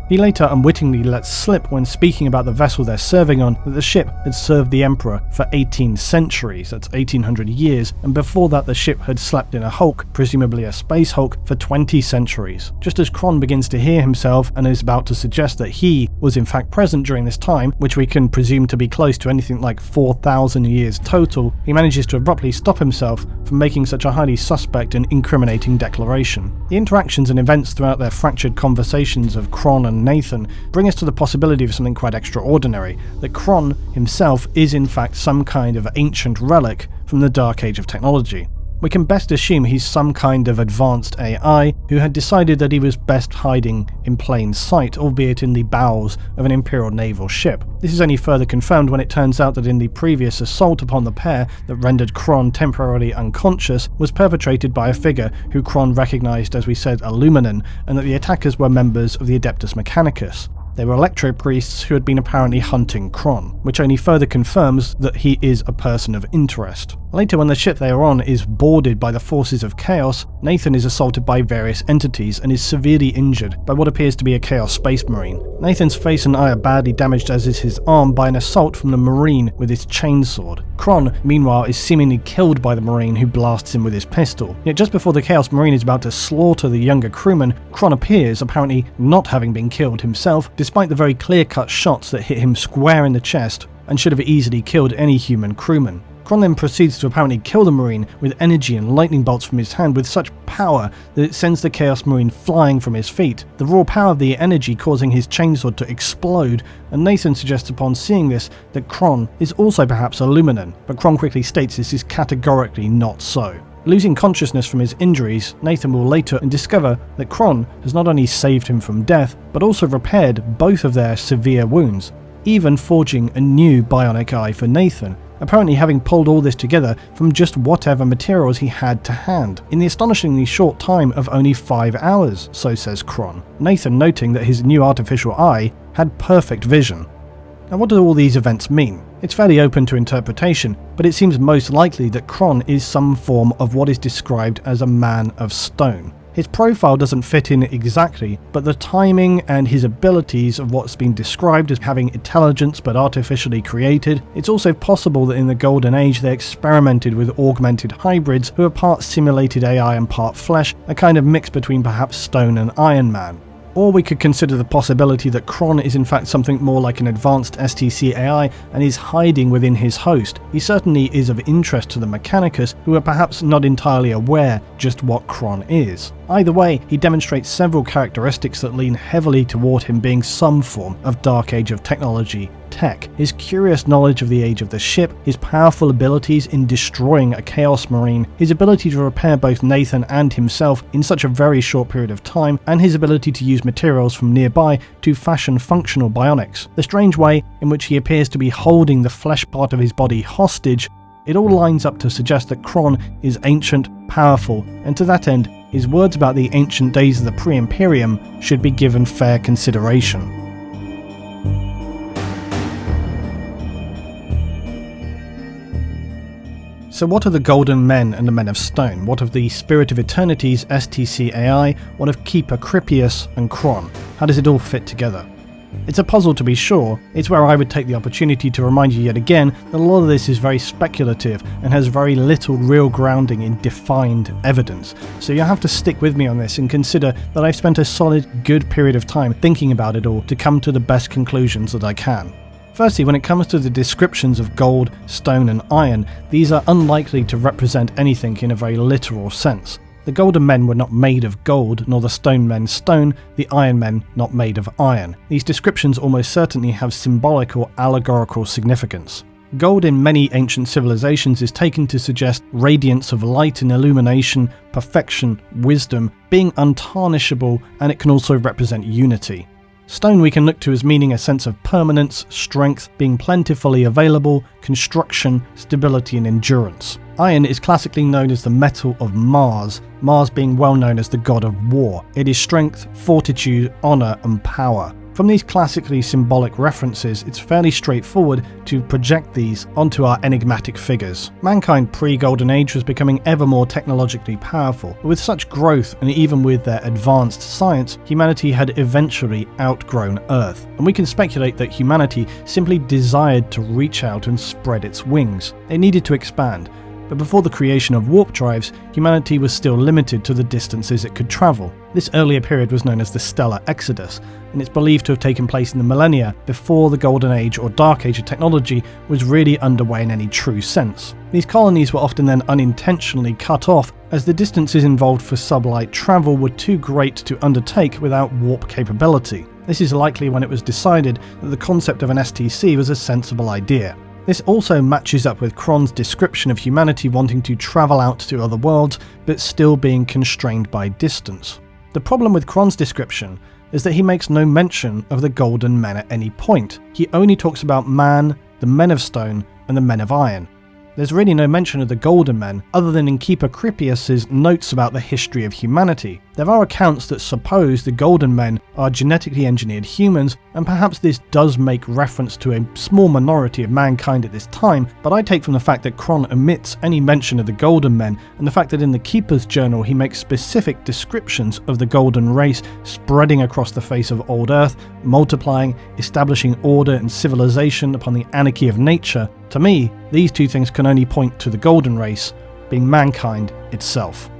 Speaker 1: He later unwittingly lets slip when speaking about the vessel they're serving on that the ship had served the Emperor for 18 centuries, that's 1800 years, and before that the ship had slept in a hulk, presumably a space hulk, for 20 centuries. Just as Kron begins to hear himself and is about to suggest that he was in fact present during this time, which we can presume to be close to anything like 4,000 years total, he manages to abruptly stop himself from making such a highly suspect and incriminating declaration. The interactions and events throughout their fractured conversations of Kron and Nathan bring us to the possibility of something quite extraordinary, that Kron himself is in fact some kind of ancient relic from the dark age of technology. We can best assume he's some kind of advanced AI who had decided that he was best hiding in plain sight, albeit in the bowels of an Imperial naval ship. This is only further confirmed when it turns out that in the previous assault upon the pair that rendered Kron temporarily unconscious was perpetrated by a figure who Kron recognized, as we said, Illuminan, and that the attackers were members of the Adeptus Mechanicus. They were electro-priests who had been apparently hunting Kron, which only further confirms that he is a person of interest. Later, when the ship they are on is boarded by the forces of Chaos, Nathan is assaulted by various entities and is severely injured by what appears to be a Chaos Space Marine. Nathan's face and eye are badly damaged, as is his arm, by an assault from the Marine with his chainsword. Kron, meanwhile, is seemingly killed by the Marine, who blasts him with his pistol. Yet just before the Chaos Marine is about to slaughter the younger crewman, Kron appears, apparently not having been killed himself, despite the very clear-cut shots that hit him square in the chest and should have easily killed any human crewman. Kron then proceeds to apparently kill the Marine with energy and lightning bolts from his hand with such power that it sends the Chaos Marine flying from his feet, the raw power of the energy causing his chainsword to explode, and Nathan suggests upon seeing this that Kron is also perhaps a Luminan, but Kron quickly states this is categorically not so. Losing consciousness from his injuries, Nathan will later discover that Kron has not only saved him from death, but also repaired both of their severe wounds, even forging a new bionic eye for Nathan, apparently having pulled all this together from just whatever materials he had to hand, in the astonishingly short time of only 5 hours, so says Kron, Nathan noting that his new artificial eye had perfect vision. Now, what do all these events mean? It's fairly open to interpretation, but it seems most likely that Kron is some form of what is described as a man of stone. His profile doesn't fit in exactly, but the timing and his abilities of what's been described as having intelligence but artificially created, it's also possible that in the Golden Age they experimented with augmented hybrids who are part simulated AI and part flesh, a kind of mix between perhaps Stone and Iron Man. Or we could consider the possibility that Kron is in fact something more like an advanced STC AI and is hiding within his host. He certainly is of interest to the Mechanicus, who are perhaps not entirely aware just what Kron is. Either way, he demonstrates several characteristics that lean heavily toward him being some form of Dark Age of technology tech. His curious knowledge of the age of the ship, his powerful abilities in destroying a Chaos Marine, his ability to repair both Nathan and himself in such a very short period of time, and his ability to use materials from nearby to fashion functional bionics. The strange way in which he appears to be holding the flesh part of his body hostage, it all lines up to suggest that Kron is ancient, powerful, and to that end, his words about the ancient days of the Pre-Imperium should be given fair consideration. So what are the Golden Men and the Men of Stone? What of the Spirit of Eternity's STC AI? What of Keeper Cripias and Kron? How does it all fit together? It's a puzzle to be sure. It's where I would take the opportunity to remind you yet again that a lot of this is very speculative and has very little real grounding in defined evidence. So you have to stick with me on this and consider that I've spent a solid, good period of time thinking about it all to come to the best conclusions that I can. Firstly, when it comes to the descriptions of gold, stone and iron, these are unlikely to represent anything in a very literal sense. The Golden Men were not made of gold, nor the Stone Men stone, the Iron Men not made of iron. These descriptions almost certainly have symbolic or allegorical significance. Gold in many ancient civilizations is taken to suggest radiance of light and illumination, perfection, wisdom, being untarnishable, and it can also represent unity. Stone we can look to as meaning a sense of permanence, strength, being plentifully available, construction, stability and endurance. Iron is classically known as the metal of Mars, Mars being well known as the god of war. It is strength, fortitude, honour and power. From these classically symbolic references, it's fairly straightforward to project these onto our enigmatic figures. Mankind pre-Golden Age was becoming ever more technologically powerful, but with such growth and even with their advanced science, humanity had eventually outgrown Earth. And we can speculate that humanity simply desired to reach out and spread its wings. It needed to expand. But before the creation of warp drives, humanity was still limited to the distances it could travel. This earlier period was known as the Stellar Exodus, and it's believed to have taken place in the millennia before the Golden Age or Dark Age of technology was really underway in any true sense. These colonies were often then unintentionally cut off, as the distances involved for sublight travel were too great to undertake without warp capability. This is likely when it was decided that the concept of an STC was a sensible idea. This also matches up with Kron's description of humanity wanting to travel out to other worlds, but still being constrained by distance. The problem with Kron's description is that he makes no mention of the Golden Men at any point. He only talks about man, the Men of Stone, and the Men of Iron. There's really no mention of the Golden Men, other than in Keeper Cripias' notes about the history of humanity. There are accounts that suppose the Golden Men are genetically engineered humans, and perhaps this does make reference to a small minority of mankind at this time, but I take from the fact that Kron omits any mention of the Golden Men, and the fact that in the Keeper's journal he makes specific descriptions of the Golden race spreading across the face of old Earth, multiplying, establishing order and civilization upon the anarchy of nature. To me, these two things can only point to the Golden race being mankind itself.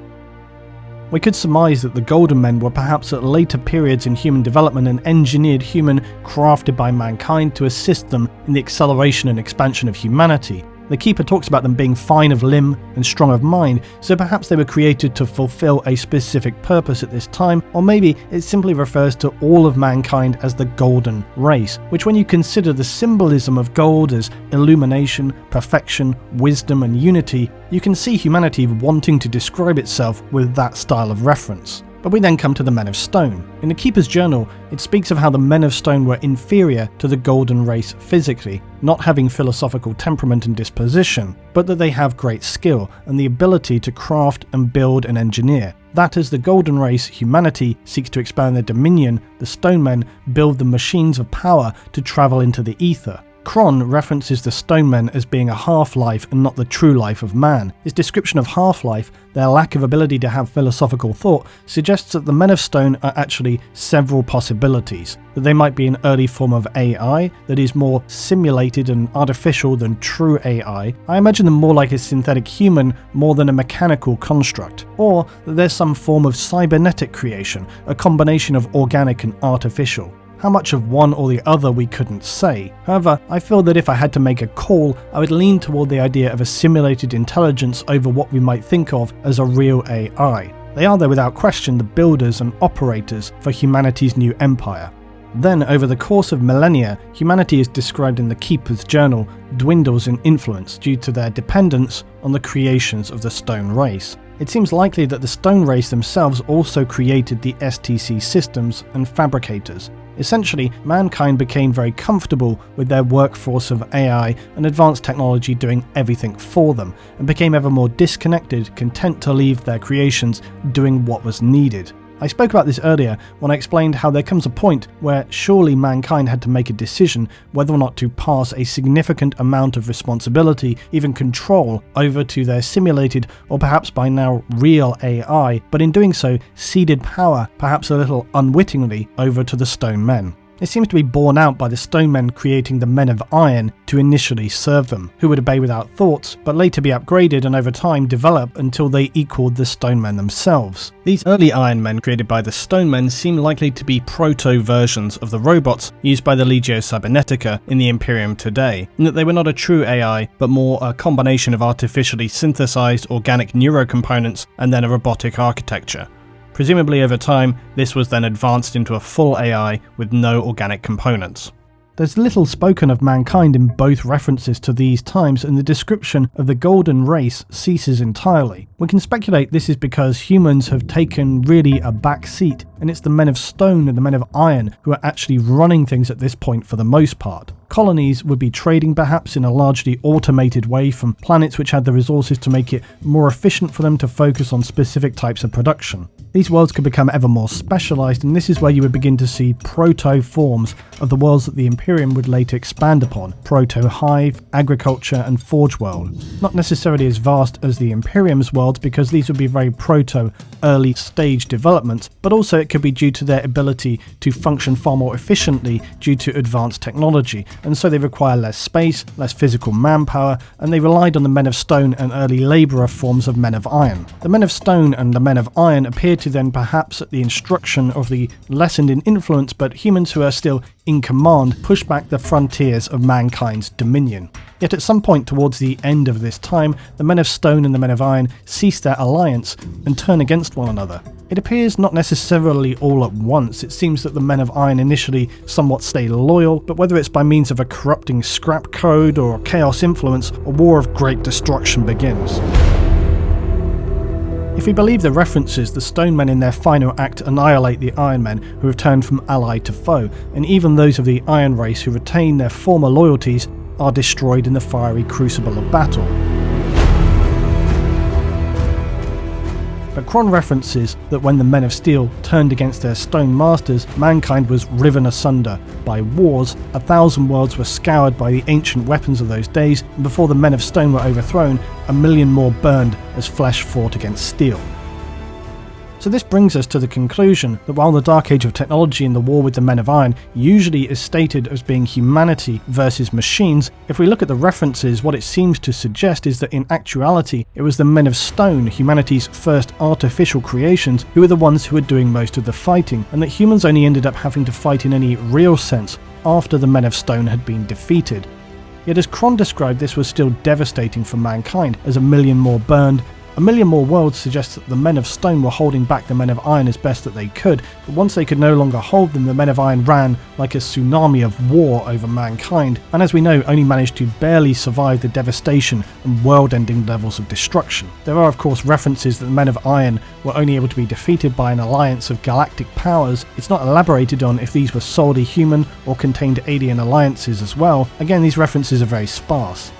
Speaker 1: We could surmise that the Golden Men were perhaps at later periods in human development an engineered human crafted by mankind to assist them in the acceleration and expansion of humanity. The Keeper talks about them being fine of limb and strong of mind, so perhaps they were created to fulfill a specific purpose at this time, or maybe it simply refers to all of mankind as the Golden Race, which when you consider the symbolism of gold as illumination, perfection, wisdom and unity, you can see humanity wanting to describe itself with that style of reference. But we then come to the Men of Stone. In the Keeper's journal, it speaks of how the Men of Stone were inferior to the Golden Race physically, not having philosophical temperament and disposition, but that they have great skill and the ability to craft and build and engineer. That as the Golden Race, humanity, seeks to expand their dominion, the Stone Men build the machines of power to travel into the ether. Kron references the Stone Men as being a half-life and not the true life of man. His description of half-life, their lack of ability to have philosophical thought, suggests that the Men of Stone are actually several possibilities. That they might be an early form of AI that is more simulated and artificial than true AI. I imagine them more like a synthetic human more than a mechanical construct. Or that there's some form of cybernetic creation, a combination of organic and artificial. How much of one or the other we couldn't say. However, I feel that if I had to make a call, I would lean toward the idea of a simulated intelligence over what we might think of as a real AI. They are, though, without question, the builders and operators for humanity's new empire. Then, over the course of millennia, humanity is described in the Keeper's journal dwindles in influence due to their dependence on the creations of the Stone race. It seems likely that the Stone race themselves also created the STC systems and fabricators. Essentially, mankind became very comfortable with their workforce of AI and advanced technology doing everything for them, and became ever more disconnected, content to leave their creations doing what was needed. I spoke about this earlier when I explained how there comes a point where surely mankind had to make a decision whether or not to pass a significant amount of responsibility, even control, over to their simulated or perhaps by now real AI, but in doing so ceded power, perhaps a little unwittingly, over to the Stone Men. It seems to be borne out by the Stone Men creating the Men of Iron to initially serve them, who would obey without thoughts, but later be upgraded and over time develop until they equaled the Stone Men themselves. These early Iron Men created by the Stone Men seem likely to be proto-versions of the robots used by the Legio Cybernetica in the Imperium today, in that they were not a true AI, but more a combination of artificially synthesized organic neurocomponents and then a robotic architecture. Presumably over time, this was then advanced into a full AI with no organic components. There's little spoken of mankind in both references to these times, and the description of the Golden Race ceases entirely. We can speculate this is because humans have taken really a back seat, and it's the Men of Stone and the Men of Iron who are actually running things at this point for the most part. Colonies would be trading perhaps in a largely automated way from planets which had the resources to make it more efficient for them to focus on specific types of production. These worlds could become ever more specialised, and this is where you would begin to see proto-forms of the worlds that the Imperium would later expand upon. Proto-Hive, Agriculture and Forge World. Not necessarily as vast as the Imperium's worlds because these would be very proto-early stage developments, but also it could be due to their ability to function far more efficiently due to advanced technology, and so they require less space, less physical manpower, and they relied on the Men of Stone and early labourer forms of Men of Iron. The Men of Stone and the Men of Iron appear to then perhaps at the instruction of the lessened in influence but humans who are still in command push back the frontiers of mankind's dominion. Yet at some point towards the end of this time, the Men of Stone and the Men of Iron cease their alliance and turn against one another. It appears not necessarily all at once. It seems that the Men of Iron initially somewhat stay loyal, but whether it's by means of a corrupting scrap code or chaos influence, a war of great destruction begins. If we believe the references, the Stone Men in their final act annihilate the Iron Men who have turned from ally to foe, and even those of the Iron race who retain their former loyalties are destroyed in the fiery crucible of battle. but Kron references that when the Men of Steel turned against their stone masters, mankind was riven asunder by wars, 1,000 worlds were scoured by the ancient weapons of those days, and before the Men of Stone were overthrown, 1,000,000 more burned as flesh fought against steel. So this brings us to the conclusion that while the Dark Age of technology in the war with the Men of Iron usually is stated as being humanity versus machines, if we look at the references, what it seems to suggest is that in actuality it was the Men of Stone, humanity's first artificial creations, who were the ones who were doing most of the fighting, and that humans only ended up having to fight in any real sense after the Men of Stone had been defeated. Yet as Kron described, this was still devastating for mankind, as 1,000,000 more burned. 1,000,000 more worlds suggests that the Men of Stone were holding back the Men of Iron as best that they could, but once they could no longer hold them, the Men of Iron ran like a tsunami of war over mankind, and as we know, only managed to barely survive the devastation and world-ending levels of destruction. There are of course references that the Men of Iron were only able to be defeated by an alliance of galactic powers. It's not elaborated on if these were solely human or contained alien alliances as well. Again, these references are very sparse.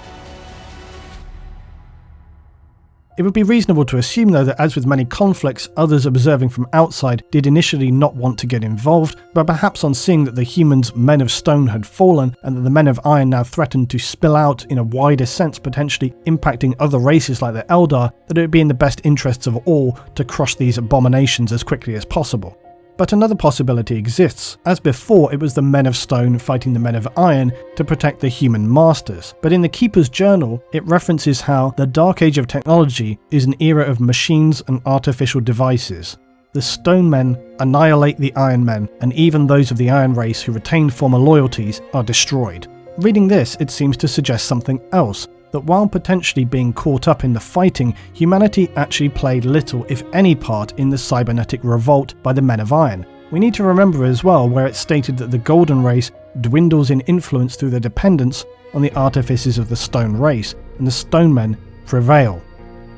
Speaker 1: It would be reasonable to assume though that as with many conflicts, others observing from outside did initially not want to get involved, but perhaps on seeing that the humans' Men of Stone had fallen and that the Men of Iron now threatened to spill out in a wider sense, potentially impacting other races like the Eldar, that it would be in the best interests of all to crush these abominations as quickly as possible. But another possibility exists. As before, it was the Men of Stone fighting the Men of Iron to protect the human masters. But in the Keeper's Journal, it references how the Dark Age of technology is an era of machines and artificial devices. The Stone Men annihilate the Iron Men, and even those of the Iron race who retained former loyalties are destroyed. Reading this, it seems to suggest something else. That while potentially being caught up in the fighting, humanity actually played little, if any, part in the cybernetic revolt by the Men of Iron. We need to remember as well where it's stated that the Golden Race dwindles in influence through their dependence on the artifices of the Stone Race, and the Stone Men prevail.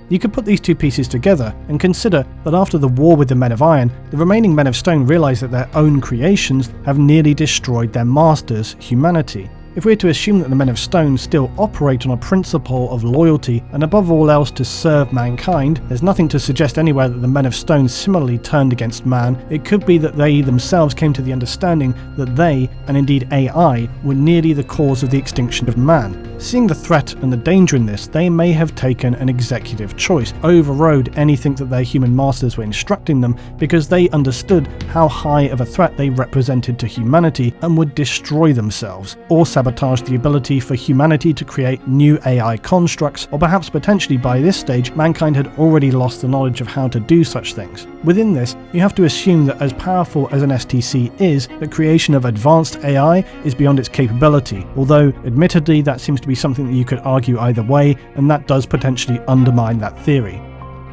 Speaker 1: You could put these two pieces together and consider that after the war with the Men of Iron, the remaining Men of Stone realise that their own creations have nearly destroyed their masters, humanity. If we're to assume that the Men of Stone still operate on a principle of loyalty and above all else to serve mankind, there's nothing to suggest anywhere that the Men of Stone similarly turned against man. It could be that they themselves came to the understanding that they, and indeed AI, were nearly the cause of the extinction of man. Seeing the threat and the danger in this, they may have taken an executive choice, overrode anything that their human masters were instructing them, because they understood how high of a threat they represented to humanity and would destroy themselves, or sabotage the ability for humanity to create new AI constructs, or perhaps potentially by this stage mankind had already lost the knowledge of how to do such things. Within this, you have to assume that as powerful as an STC is, the creation of advanced AI is beyond its capability, although admittedly that seems to be something that you could argue either way, and that does potentially undermine that theory.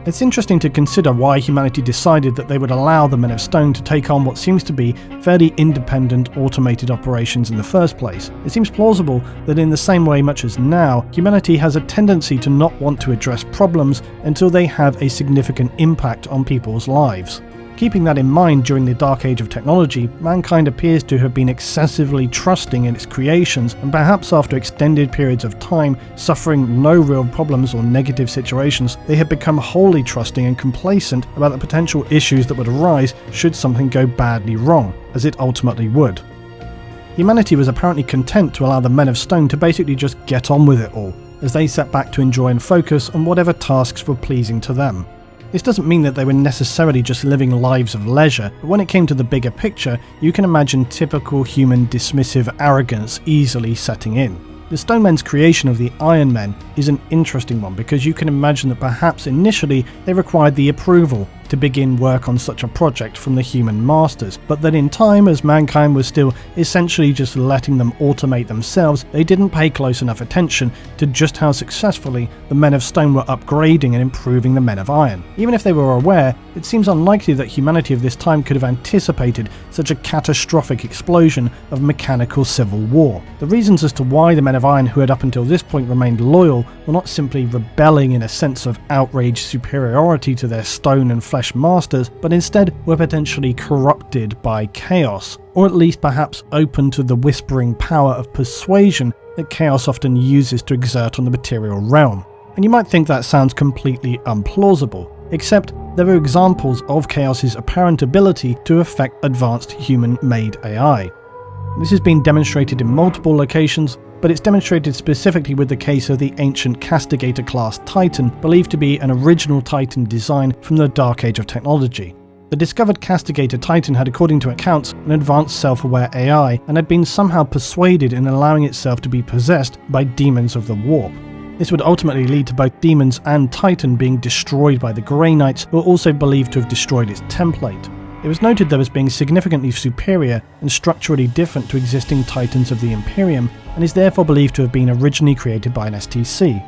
Speaker 1: It's interesting to consider why humanity decided that they would allow the Men of Stone to take on what seems to be fairly independent automated operations in the first place. It seems plausible that in the same way much as now, humanity has a tendency to not want to address problems until they have a significant impact on people's lives. Keeping that in mind during the Dark Age of technology, mankind appears to have been excessively trusting in its creations, and perhaps after extended periods of time suffering no real problems or negative situations, they had become wholly trusting and complacent about the potential issues that would arise should something go badly wrong, as it ultimately would. Humanity was apparently content to allow the Men of Stone to basically just get on with it all, as they sat back to enjoy and focus on whatever tasks were pleasing to them. This doesn't mean that they were necessarily just living lives of leisure, but when it came to the bigger picture, you can imagine typical human dismissive arrogance easily setting in. The Stone Men's creation of the Iron Men is an interesting one because you can imagine that perhaps initially they required the approval to begin work on such a project from the human masters, but that in time, as mankind was still essentially just letting them automate themselves, they didn't pay close enough attention to just how successfully the Men of Stone were upgrading and improving the Men of Iron. Even if they were aware, it seems unlikely that humanity of this time could have anticipated such a catastrophic explosion of mechanical civil war. The reasons as to why the Men of Iron who had up until this point remained loyal were not simply rebelling in a sense of outraged superiority to their stone and flesh masters, but instead were potentially corrupted by chaos, or at least perhaps open to the whispering power of persuasion that chaos often uses to exert on the material realm. And you might think that sounds completely implausible. except there are examples of Chaos's apparent ability to affect advanced human-made AI. This has been demonstrated in multiple locations, but it's demonstrated specifically with the case of the ancient Castigator class Titan, believed to be an original Titan design from the Dark Age of technology. The discovered Castigator Titan had, according to accounts, an advanced self-aware AI and had been somehow persuaded in allowing itself to be possessed by demons of the warp. This would ultimately lead to both demons and Titan being destroyed by the Grey Knights, who are also believed to have destroyed its template. It was noted though as being significantly superior and structurally different to existing Titans of the Imperium, and is therefore believed to have been originally created by an STC.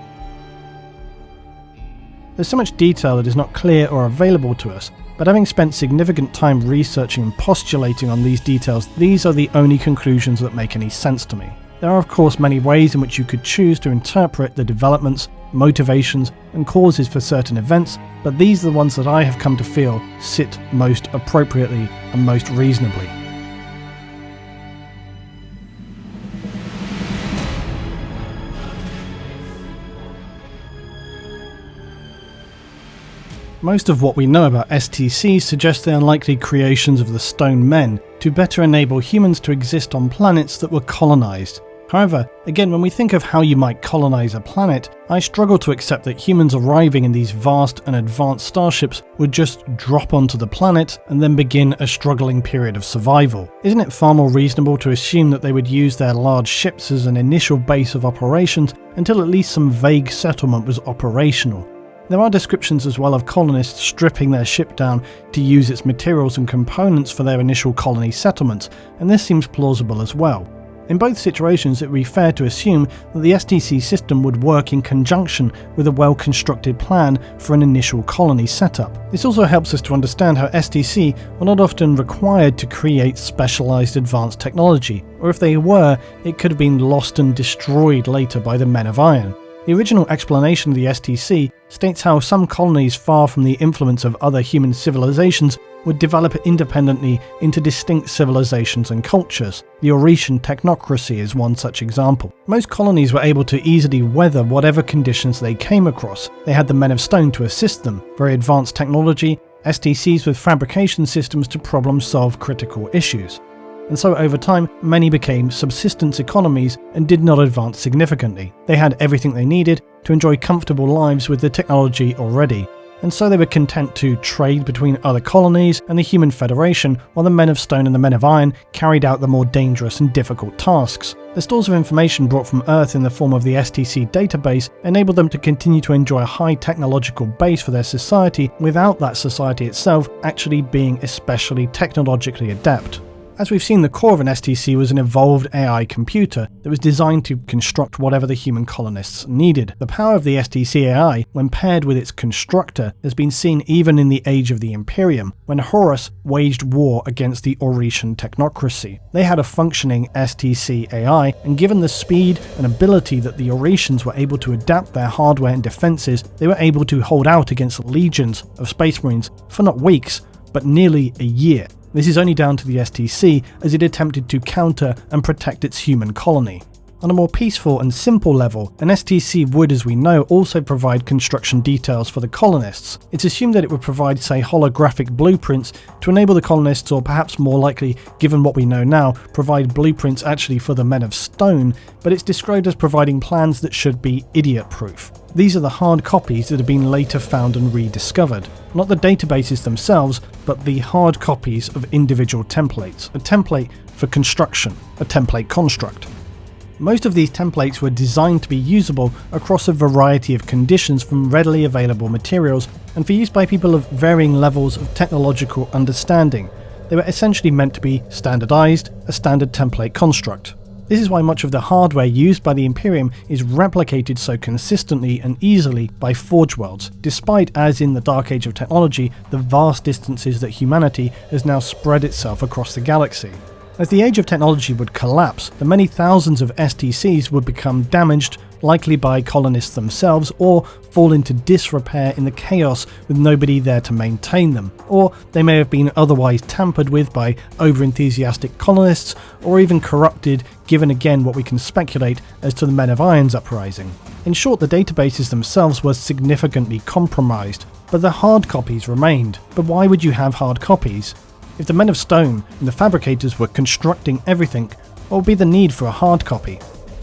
Speaker 1: There's so much detail that is not clear or available to us, but having spent significant time researching and postulating on these details, these are the only conclusions that make any sense to me. There are of course many ways in which you could choose to interpret the developments, motivations and causes for certain events, but these are the ones that I have come to feel sit most appropriately and most reasonably. Most of what we know about STCs suggests they are likely creations of the Stone Men to better enable humans to exist on planets that were colonised. However, again, when we think of how you might colonise a planet, I struggle to accept that humans arriving in these vast and advanced starships would just drop onto the planet and then begin a struggling period of survival. Isn't it far more reasonable to assume that they would use their large ships as an initial base of operations until at least some vague settlement was operational? There are descriptions as well of colonists stripping their ship down to use its materials and components for their initial colony settlements, and this seems plausible as well. In both situations, it would be fair to assume that the STC system would work in conjunction with a well-constructed plan for an initial colony setup. This also helps us to understand how STC were not often required to create specialised advanced technology, or if they were, it could have been lost and destroyed later by the Men of Iron. The original explanation of the STC states how some colonies far from the influence of other human civilizations would develop independently into distinct civilizations and cultures. The Oretian technocracy is one such example. Most colonies were able to easily weather whatever conditions they came across. They had the Men of Stone to assist them, very advanced technology, STCs with fabrication systems to problem-solve critical issues. And so over time, many became subsistence economies and did not advance significantly. They had everything they needed to enjoy comfortable lives with the technology already, and so they were content to trade between other colonies and the Human Federation, while the Men of Stone and the Men of Iron carried out the more dangerous and difficult tasks. The stores of information brought from Earth in the form of the STC database enabled them to continue to enjoy a high technological base for their society without that society itself actually being especially technologically adept. As we've seen, the core of an STC was an evolved AI computer that was designed to construct whatever the human colonists needed. The power of the STC AI, when paired with its constructor, has been seen even in the Age of the Imperium, when Horus waged war against the Oretian technocracy. They had a functioning STC AI, and given the speed and ability that the Oretians were able to adapt their hardware and defenses, they were able to hold out against legions of Space Marines for not weeks, but nearly a year. This is only down to the STC as it attempted to counter and protect its human colony. On a more peaceful and simple level, an STC would, as we know, also provide construction details for the colonists. It's assumed that it would provide, say, holographic blueprints to enable the colonists, or perhaps more likely, given what we know now, provide blueprints actually for the Men of Stone, but it's described as providing plans that should be idiot-proof. These are the hard copies that have been later found and rediscovered. Not the databases themselves, but the hard copies of individual templates. A template for construction, a template construct. Most of these templates were designed to be usable across a variety of conditions from readily available materials and for use by people of varying levels of technological understanding. They were essentially meant to be standardized, a standard template construct. This is why much of the hardware used by the Imperium is replicated so consistently and easily by Forge Worlds, despite, as in the Dark Age of technology, the vast distances that humanity has now spread itself across the galaxy. As the age of technology would collapse, the many thousands of STCs would become damaged, likely by colonists themselves, or fall into disrepair in the chaos with nobody there to maintain them. Or they may have been otherwise tampered with by over-enthusiastic colonists, or even corrupted, given again what we can speculate as to the Men of Iron's uprising. In short, the databases themselves were significantly compromised, but the hard copies remained. But why would you have hard copies? If the men of stone and the fabricators were constructing everything, what would be the need for a hard copy?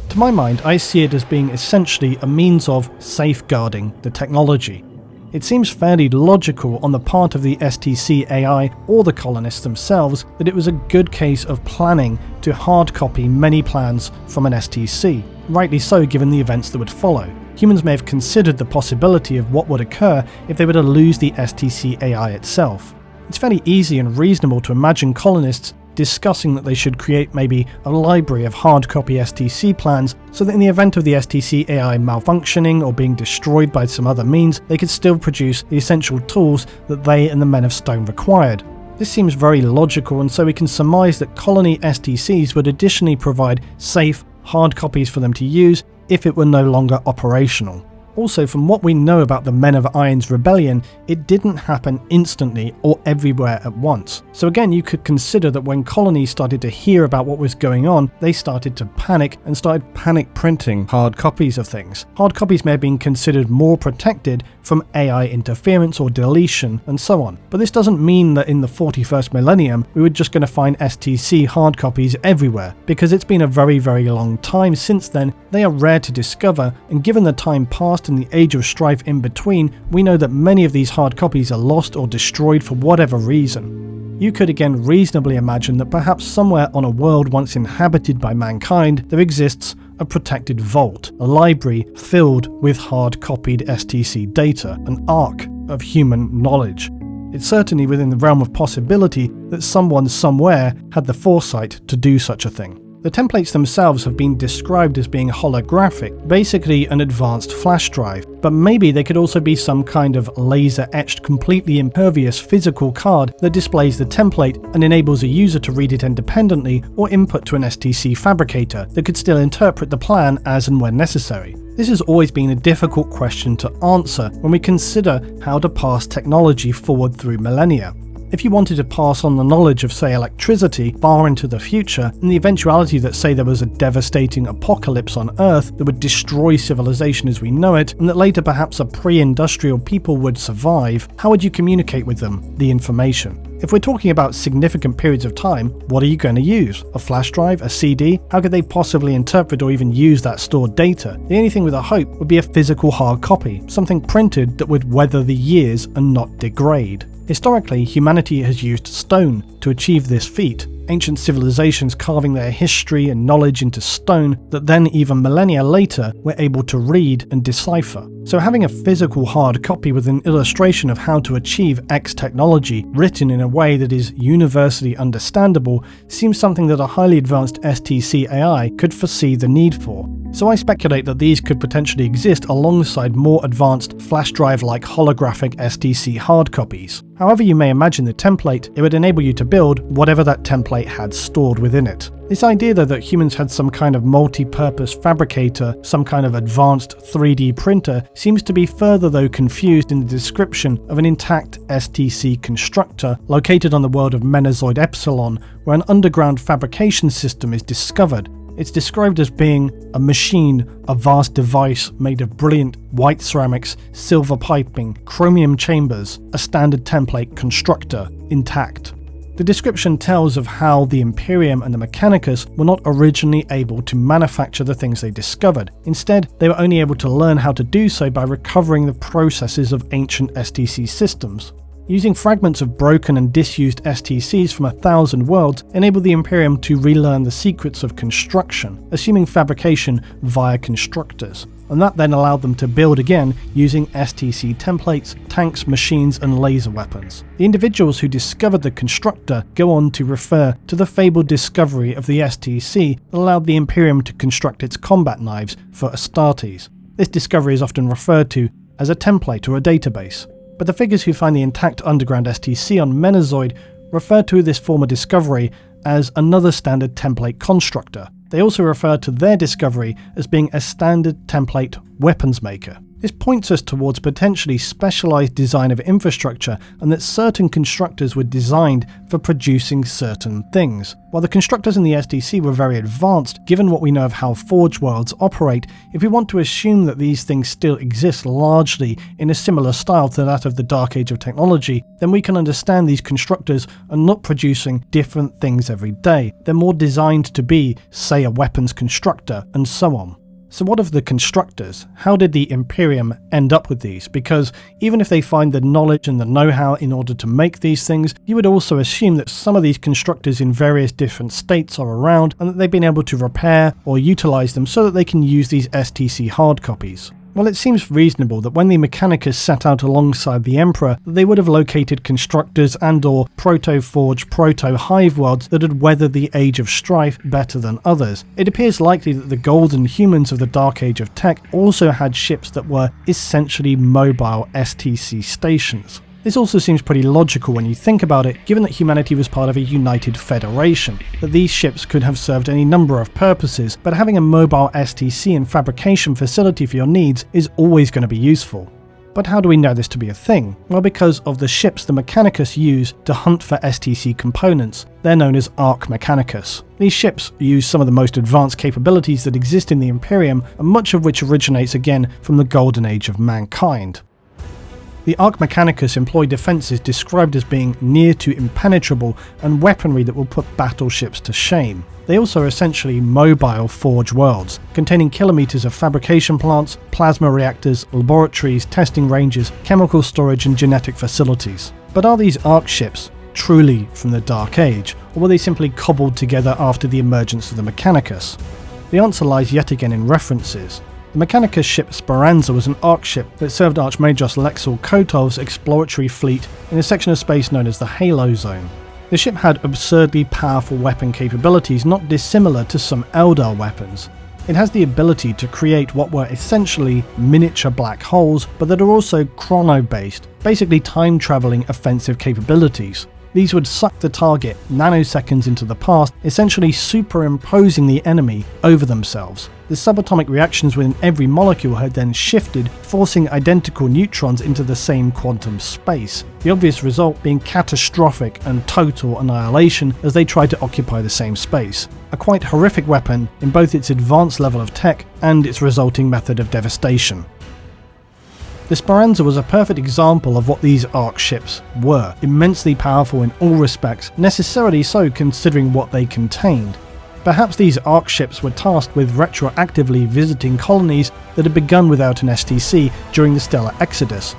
Speaker 1: To my mind, I see it as being essentially a means of safeguarding the technology. It seems fairly logical on the part of the STC AI or the colonists themselves that it was a good case of planning to hard copy many plans from an STC, rightly so given the events that would follow. Humans may have considered the possibility of what would occur if they were to lose the STC AI itself. It's fairly easy and reasonable to imagine colonists discussing that they should create maybe a library of hard copy STC plans so that in the event of the STC AI malfunctioning or being destroyed by some other means, they could still produce the essential tools that they and the Men of Stone required. This seems very logical, and so we can surmise that colony STCs would additionally provide safe, hard copies for them to use if it were no longer operational. Also, from what we know about the Men of Iron's rebellion, it didn't happen instantly or everywhere at once. So again, you could consider that when colonies started to hear about what was going on, they started to panic and started panic printing hard copies of things. Hard copies may have been considered more protected from AI interference or deletion and so on. But this doesn't mean that in the 41st millennium, we were just going to find STC hard copies everywhere, because it's been a very, very long time since then. They are rare to discover, and given the time past and the age of strife in between, we know that many of these hard copies are lost or destroyed for whatever reason. You could again reasonably imagine that perhaps somewhere on a world once inhabited by mankind, there exists a protected vault, a library filled with hard-copied STC data, an ark of human knowledge. It's certainly within the realm of possibility that someone somewhere had the foresight to do such a thing. The templates themselves have been described as being holographic, basically an advanced flash drive, but maybe they could also be some kind of laser-etched, completely impervious physical card that displays the template and enables a user to read it independently or input to an STC fabricator that could still interpret the plan as and when necessary. This has always been a difficult question to answer when we consider how to pass technology forward through millennia. If you wanted to pass on the knowledge of, say, electricity far into the future, in the eventuality that, say, there was a devastating apocalypse on Earth that would destroy civilization as we know it, and that later perhaps a pre-industrial people would survive, how would you communicate with them the information? If we're talking about significant periods of time, what are you going to use? A flash drive? A CD? How could they possibly interpret or even use that stored data? The only thing with a hope would be a physical hard copy, something printed that would weather the years and not degrade. Historically, humanity has used stone to achieve this feat, ancient civilizations carving their history and knowledge into stone that then even millennia later were able to read and decipher. So having a physical hard copy with an illustration of how to achieve X technology written in a way that is universally understandable seems something that a highly advanced STC AI could foresee the need for. So I speculate that these could potentially exist alongside more advanced flash drive-like holographic STC hard copies. However you may imagine the template, it would enable you to build whatever that template had stored within it. This idea though that humans had some kind of multi-purpose fabricator, some kind of advanced 3D printer, seems to be further though confused in the description of an intact STC constructor located on the world of Menazoid Epsilon, where an underground fabrication system is discovered. It's described as being a machine, a vast device made of brilliant white ceramics, silver piping, chromium chambers, a standard template constructor, intact. The description tells of how the Imperium and the Mechanicus were not originally able to manufacture the things they discovered. Instead, they were only able to learn how to do so by recovering the processes of ancient STC systems. Using fragments of broken and disused STCs from 1,000 worlds enabled the Imperium to relearn the secrets of construction, assuming fabrication via constructors, and that then allowed them to build again using STC templates, tanks, machines, and laser weapons. The individuals who discovered the constructor go on to refer to the fabled discovery of the STC that allowed the Imperium to construct its combat knives for Astartes. This discovery is often referred to as a template or a database. But the figures who find the intact underground STC on Menazoid refer to this former discovery as another standard template constructor. They also refer to their discovery as being a standard template weapons maker. This points us towards potentially specialized design of infrastructure, and that certain constructors were designed for producing certain things. While the constructors in the SDC were very advanced, given what we know of how Forge worlds operate, if we want to assume that these things still exist largely in a similar style to that of the Dark Age of technology, then we can understand these constructors are not producing different things every day. They're more designed to be, say, a weapons constructor, and so on. So what of the constructors? How did the Imperium end up with these? Because even if they find the knowledge and the know-how in order to make these things, you would also assume that some of these constructors in various different states are around and that they've been able to repair or utilize them so that they can use these STC hard copies. Well, it seems reasonable that when the Mechanicus set out alongside the Emperor, they would have located constructors and/or proto-Forge, proto-Hive worlds that had weathered the Age of Strife better than others. It appears likely that the Golden Humans of the Dark Age of Tech also had ships that were essentially mobile STC stations. This also seems pretty logical when you think about it, given that humanity was part of a united federation, that these ships could have served any number of purposes, but having a mobile STC and fabrication facility for your needs is always going to be useful. But how do we know this to be a thing? Well, because of the ships the Mechanicus use to hunt for STC components. They're known as Arc Mechanicus. These ships use some of the most advanced capabilities that exist in the Imperium, and much of which originates again from the Golden Age of mankind. The Arc Mechanicus employ defences described as being near to impenetrable and weaponry that will put battleships to shame. They also are essentially mobile Forge worlds, containing kilometres of fabrication plants, plasma reactors, laboratories, testing ranges, chemical storage and genetic facilities. But are these Arc ships truly from the Dark Age, or were they simply cobbled together after the emergence of the Mechanicus? The answer lies yet again in references. The Mechanicus ship Speranza was an Arc ship that served Archmagos Lexel Kotov's exploratory fleet in a section of space known as the Halo Zone. The ship had absurdly powerful weapon capabilities not dissimilar to some Eldar weapons. It has the ability to create what were essentially miniature black holes, but that are also chrono-based, basically time-travelling offensive capabilities. These would suck the target nanoseconds into the past, essentially superimposing the enemy over themselves. The subatomic reactions within every molecule had then shifted, forcing identical neutrons into the same quantum space, the obvious result being catastrophic and total annihilation as they tried to occupy the same space. A quite horrific weapon in both its advanced level of tech and its resulting method of devastation. The Speranza was a perfect example of what these Arc ships were, immensely powerful in all respects, necessarily so considering what they contained. Perhaps these Arc ships were tasked with retroactively visiting colonies that had begun without an STC during the Stellar Exodus.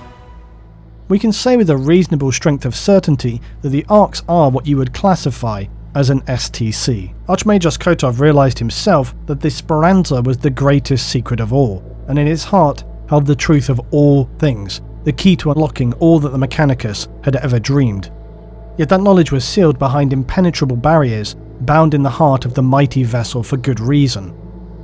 Speaker 1: We can say with a reasonable strength of certainty that the Arcs are what you would classify as an STC. Archmagos Kotov realised himself that the Speranza was the greatest secret of all, and in his heart held the truth of all things, the key to unlocking all that the Mechanicus had ever dreamed. Yet that knowledge was sealed behind impenetrable barriers, bound in the heart of the mighty vessel for good reason.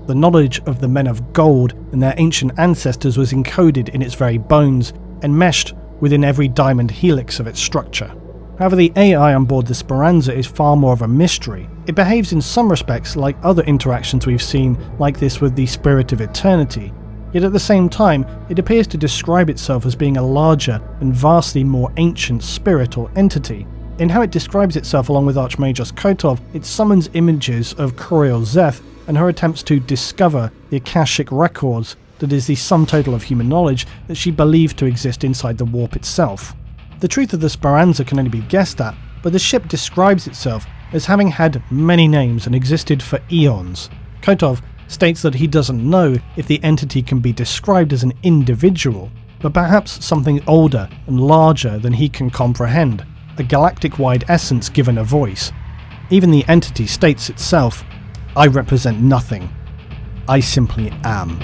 Speaker 1: The knowledge of the men of gold and their ancient ancestors was encoded in its very bones, enmeshed within every diamond helix of its structure. However, the AI on board the Speranza is far more of a mystery. It behaves in some respects like other interactions we've seen like this with the Spirit of Eternity, yet at the same time it appears to describe itself as being a larger and vastly more ancient spirit or entity. In how it describes itself along with Archmagos Kotov, it summons images of Coriel Zeth and her attempts to discover the Akashic records that is the sum total of human knowledge that she believed to exist inside the warp itself. The truth of the Speranza can only be guessed at, but the ship describes itself as having had many names and existed for eons. Kotov states that he doesn't know if the entity can be described as an individual, but perhaps something older and larger than he can comprehend, a galactic-wide essence given a voice. Even the entity states itself, "I represent nothing. I simply am."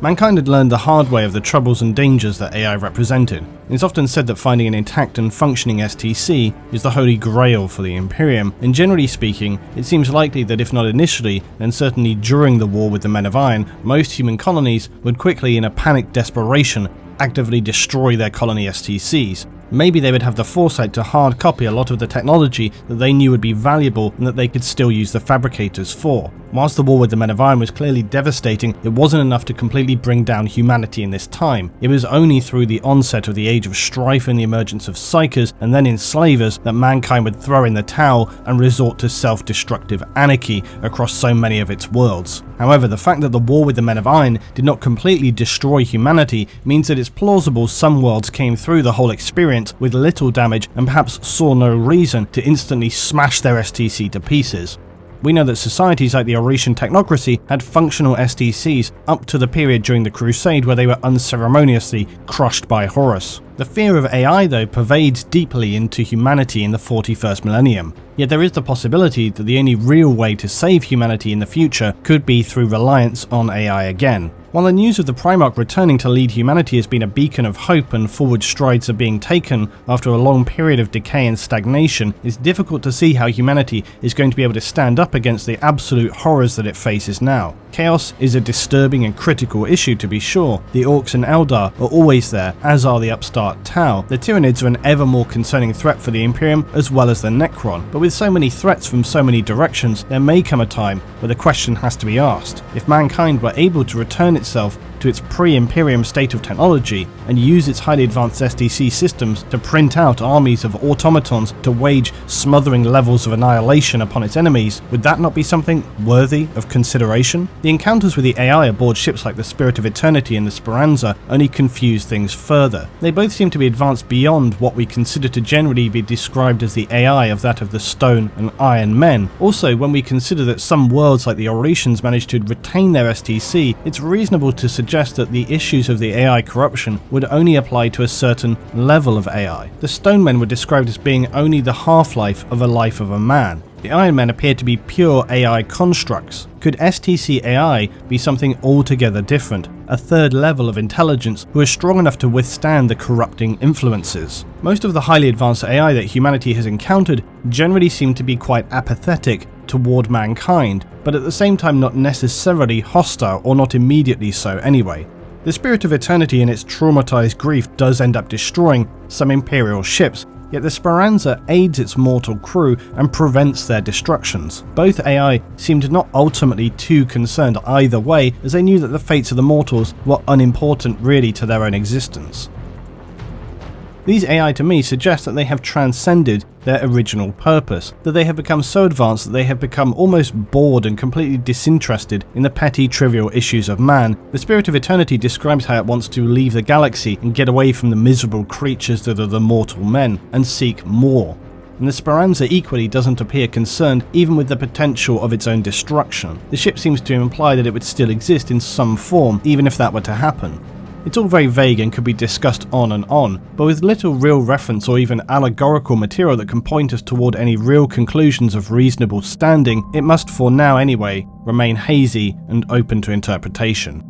Speaker 1: Mankind had learned the hard way of the troubles and dangers that AI represented. It's often said that finding an intact and functioning STC is the holy grail for the Imperium, and generally speaking, it seems likely that if not initially, then certainly during the war with the Men of Iron, most human colonies would quickly, in a panicked desperation, actively destroy their colony STCs. maybe they would have the foresight to hard copy a lot of the technology that they knew would be valuable and that they could still use the fabricators for. Whilst the war with the Men of Iron was clearly devastating, it wasn't enough to completely bring down humanity in this time. It was only through the onset of the Age of Strife and the emergence of Psychers and then enslavers that mankind would throw in the towel and resort to self-destructive anarchy across so many of its worlds. However, the fact that the war with the Men of Iron did not completely destroy humanity means that it's plausible some worlds came through the whole experience with little damage and perhaps saw no reason to instantly smash their STC to pieces. We know that societies like the Oretian technocracy had functional STCs up to the period during the Crusade where they were unceremoniously crushed by Horus. The fear of AI, though, pervades deeply into humanity in the 41st millennium. Yet there is the possibility that the only real way to save humanity in the future could be through reliance on AI again. While the news of the Primarch returning to lead humanity has been a beacon of hope and forward strides are being taken after a long period of decay and stagnation, it's difficult to see how humanity is going to be able to stand up against the absolute horrors that it faces now. Chaos is a disturbing and critical issue, to be sure. The Orcs and Eldar are always there, as are the upstart Tau. The Tyranids are an ever more concerning threat for the Imperium, as well as the Necron. But with so many threats from so many directions, there may come a time where the question has to be asked. If mankind were able to return itself to its pre-Imperium state of technology and use its highly advanced SDC systems to print out armies of automatons to wage smothering levels of annihilation upon its enemies, would that not be something worthy of consideration? The encounters with the AI aboard ships like the Spirit of Eternity and the Speranza only confuse things further. They both seem to be advanced beyond what we consider to generally be described as the AI of that of the Stone and Iron Men. Also, when we consider that some worlds like the Oretians managed to retain their STC, it's reasonable to suggest that the issues of the AI corruption would only apply to a certain level of AI. The Stone Men were described as being only the half-life of a life of a man. The Iron Men appear to be pure AI constructs. Could STC AI be something altogether different? A third level of intelligence who are strong enough to withstand the corrupting influences? Most of the highly advanced AI that humanity has encountered generally seem to be quite apathetic toward mankind, but at the same time not necessarily hostile, or not immediately so anyway. The Spirit of Eternity in its traumatized grief does end up destroying some Imperial ships, yet the Speranza aids its mortal crew and prevents their destructions. Both AI seemed not ultimately too concerned either way, as they knew that the fates of the mortals were unimportant really to their own existence. These AI to me suggest that they have transcended their original purpose, that they have become so advanced that they have become almost bored and completely disinterested in the petty trivial issues of man. The Spirit of Eternity describes how it wants to leave the galaxy and get away from the miserable creatures that are the mortal men, and seek more. And the Speranza equally doesn't appear concerned even with the potential of its own destruction. The ship seems to imply that it would still exist in some form, even if that were to happen. It's all very vague and could be discussed on and on, but with little real reference or even allegorical material that can point us toward any real conclusions of reasonable standing, it must, for now anyway, remain hazy and open to interpretation.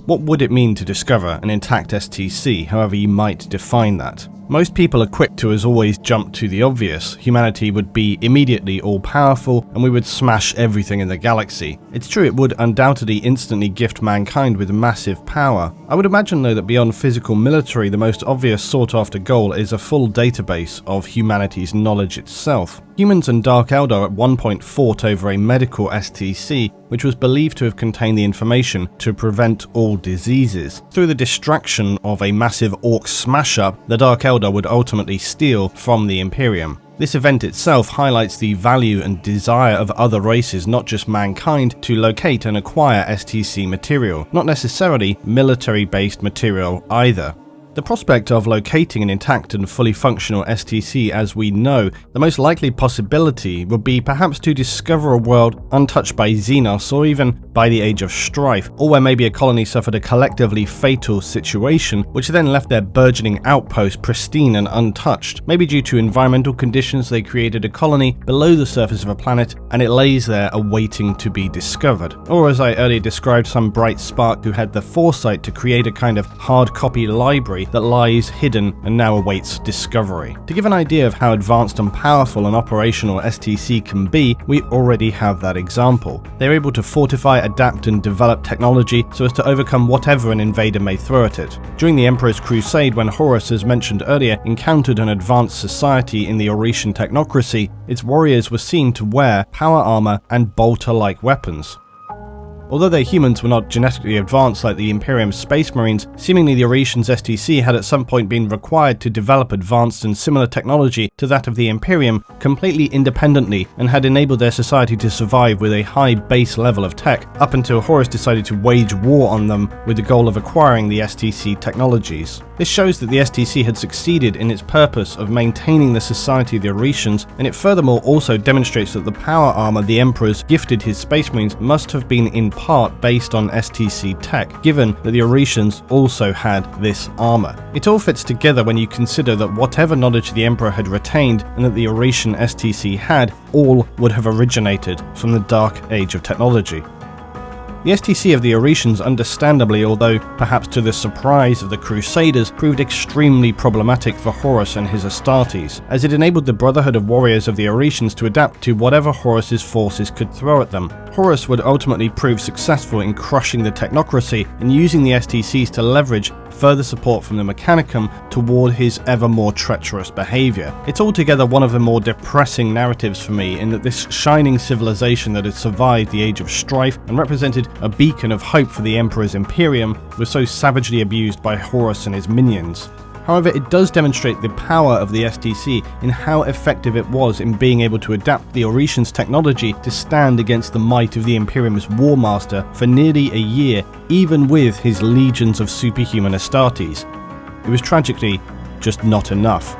Speaker 1: What would it mean to discover an intact STC, however you might define that? Most people are quick to, as always, jump to the obvious. Humanity would be immediately all-powerful, and we would smash everything in the galaxy. It's true it would undoubtedly instantly gift mankind with massive power. I would imagine, though, that beyond physical military, the most obvious sought-after goal is a full database of humanity's knowledge itself. Humans and Dark Eldar at one point fought over a medical STC, which was believed to have contained the information to prevent all diseases. Through the distraction of a massive Orc smash-up, the Dark Eldar would ultimately steal from the Imperium. This event itself highlights the value and desire of other races, not just mankind, to locate and acquire STC material, not necessarily military-based material either. The prospect of locating an intact and fully functional STC as we know, the most likely possibility would be perhaps to discover a world untouched by Xenos or even by the Age of Strife, or where maybe a colony suffered a collectively fatal situation which then left their burgeoning outpost pristine and untouched. Maybe due to environmental conditions they created a colony below the surface of a planet and it lays there awaiting to be discovered. Or as I earlier described, some bright spark who had the foresight to create a kind of hard copy library territory that lies hidden and now awaits discovery. To give an idea of how advanced and powerful an operational STC can be, we already have that example. They're able to fortify, adapt and develop technology so as to overcome whatever an invader may throw at it. During the Emperor's Crusade, when Horus, as mentioned earlier, encountered an advanced society in the Oretian technocracy, its warriors were seen to wear power armor and bolter-like weapons. Although their humans were not genetically advanced like the Imperium's Space Marines, seemingly the Oretians' STC had at some point been required to develop advanced and similar technology to that of the Imperium completely independently, and had enabled their society to survive with a high base level of tech, up until Horus decided to wage war on them with the goal of acquiring the STC technologies. This shows that the STC had succeeded in its purpose of maintaining the society of the Oretians, and it furthermore also demonstrates that the power armor the Emperors gifted his Space Marines must have been in part based on STC tech, given that the Oretians also had this armor. It all fits together when you consider that whatever knowledge the Emperor had retained and that the Oretian STC had, all would have originated from the Dark Age of technology. The STC of the Oretians, understandably, although perhaps to the surprise of the Crusaders, proved extremely problematic for Horus and his Astartes, as it enabled the Brotherhood of Warriors of the Oretians to adapt to whatever Horus's forces could throw at them. Horus would ultimately prove successful in crushing the technocracy and using the STCs to leverage further support from the Mechanicum toward his ever more treacherous behaviour. It's altogether one of the more depressing narratives for me, in that this shining civilization that had survived the Age of Strife and represented a beacon of hope for the Emperor's Imperium was so savagely abused by Horus and his minions. However, it does demonstrate the power of the STC in how effective it was in being able to adapt the Oretians' technology to stand against the might of the Imperium's War Master for nearly a year, even with his legions of superhuman Astartes. It was tragically just not enough.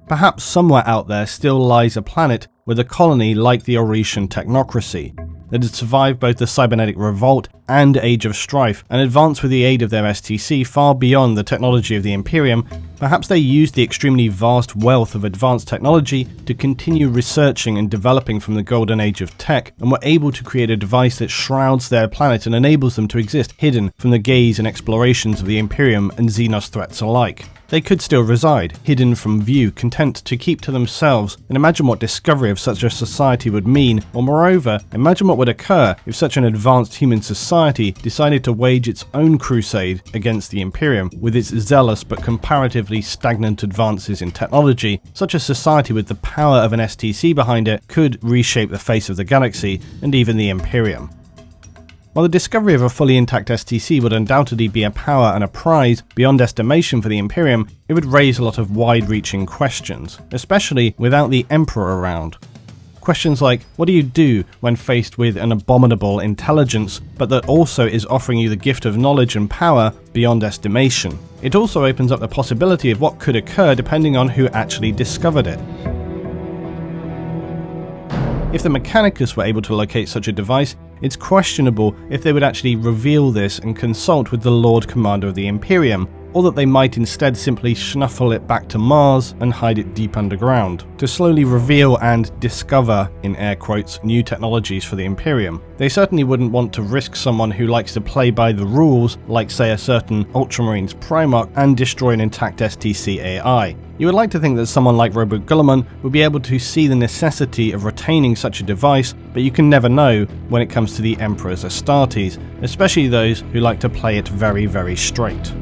Speaker 1: Perhaps somewhere out there still lies a planet with a colony like the Oretian technocracy, that had survived both the Cybernetic Revolt and Age of Strife, and advanced with the aid of their STC far beyond the technology of the Imperium. Perhaps they used the extremely vast wealth of advanced technology to continue researching and developing from the golden age of tech, and were able to create a device that shrouds their planet and enables them to exist hidden from the gaze and explorations of the Imperium and Xenos threats alike. They could still reside, hidden from view, content to keep to themselves, and imagine what discovery of such a society would mean, or moreover, imagine what would occur if such an advanced human society decided to wage its own crusade against the Imperium. With its zealous but comparatively stagnant advances in technology, such a society with the power of an STC behind it could reshape the face of the galaxy and even the Imperium. While the discovery of a fully intact STC would undoubtedly be a power and a prize beyond estimation for the Imperium, it would raise a lot of wide-reaching questions, especially without the Emperor around. Questions like, what do you do when faced with an abominable intelligence, but that also is offering you the gift of knowledge and power beyond estimation? It also opens up the possibility of what could occur depending on who actually discovered it. If the Mechanicus were able to locate such a device, it's questionable if they would actually reveal this and consult with the Lord Commander of the Imperium, or that they might instead simply snuffle it back to Mars and hide it deep underground, to slowly reveal and discover, in air quotes, new technologies for the Imperium. They certainly wouldn't want to risk someone who likes to play by the rules, like say a certain Ultramarines Primarch, and destroy an intact STC AI. You would like to think that someone like Rulebook would be able to see the necessity of retaining such a device, but you can never know when it comes to the Emperor's Astartes, especially those who like to play it very, very straight.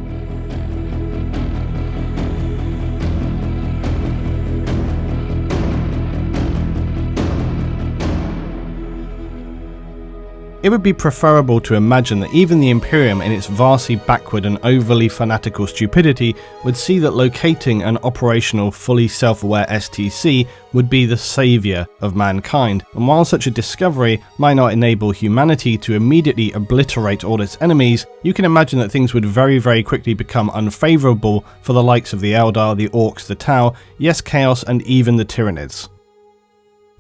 Speaker 1: It would be preferable to imagine that even the Imperium, in its vastly backward and overly fanatical stupidity, would see that locating an operational, fully self-aware STC would be the saviour of mankind, and while such a discovery might not enable humanity to immediately obliterate all its enemies, you can imagine that things would very, very quickly become unfavourable for the likes of the Eldar, the Orcs, the Tau, yes, Chaos, and even the Tyranids.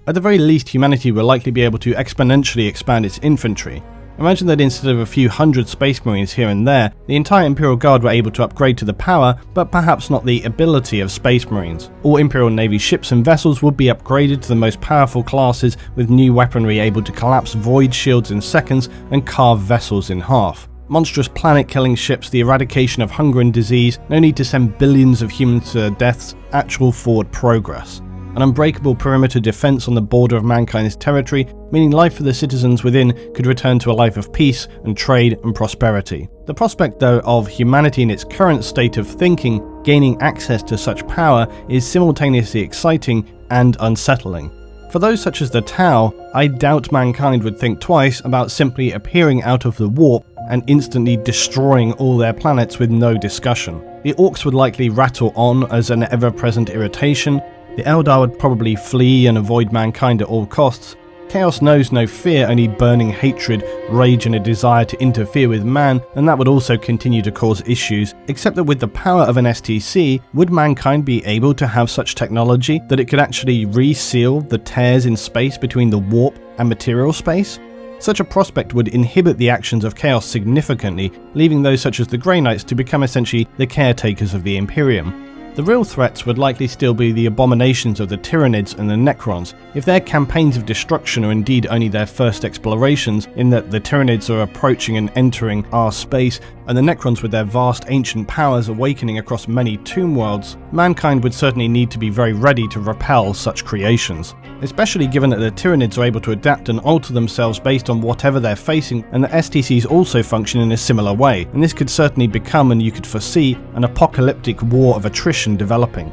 Speaker 1: At the very least, humanity will likely be able to exponentially expand its infantry, Imagine that instead of a few hundred Space Marines here and there, the entire Imperial Guard were able to upgrade to the power, but perhaps not the ability of Space Marines. All Imperial Navy ships and vessels would be upgraded to the most powerful classes with new weaponry able to collapse void shields in seconds and carve vessels in half. Monstrous planet-killing ships, the eradication of hunger and disease, no need to send billions of humans to their deaths, actual forward progress. An unbreakable perimeter defense on the border of mankind's territory, meaning life for the citizens within could return to a life of peace and trade and prosperity. The prospect, though, of humanity in its current state of thinking gaining access to such power is simultaneously exciting and unsettling. For those such as the Tau, I doubt mankind would think twice about simply appearing out of the warp and instantly destroying all their planets with no discussion. The Orcs would likely rattle on as an ever-present irritation. The Eldar would probably flee and avoid mankind at all costs. Chaos knows no fear, only burning hatred, rage and a desire to interfere with man, and that would also continue to cause issues, except that with the power of an STC, would mankind be able to have such technology that it could actually reseal the tears in space between the warp and material space? Such a prospect would inhibit the actions of Chaos significantly, leaving those such as the Grey Knights to become essentially the caretakers of the Imperium. The real threats would likely still be the abominations of the Tyranids and the Necrons, if their campaigns of destruction are indeed only their first explorations, in that the Tyranids are approaching and entering our space, and the Necrons with their vast ancient powers awakening across many tomb worlds. Mankind would certainly need to be very ready to repel such creations, especially given that the Tyranids are able to adapt and alter themselves based on whatever they're facing, and the STCs also function in a similar way, and this could certainly become, and you could foresee, an apocalyptic war of attrition developing.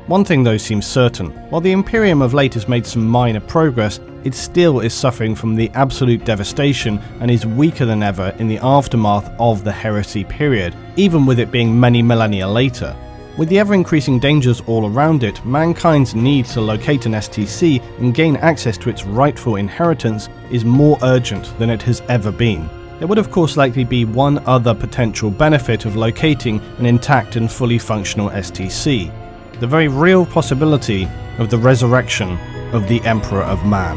Speaker 1: One thing though seems certain: while the Imperium of late has made some minor progress, it still is suffering from the absolute devastation and is weaker than ever in the aftermath of the Heresy period, even with it being many millennia later. With the ever-increasing dangers all around it, mankind's need to locate an STC and gain access to its rightful inheritance is more urgent than it has ever been. There would of course likely be one other potential benefit of locating an intact and fully functional STC: the very real possibility of the resurrection of the Emperor of Man.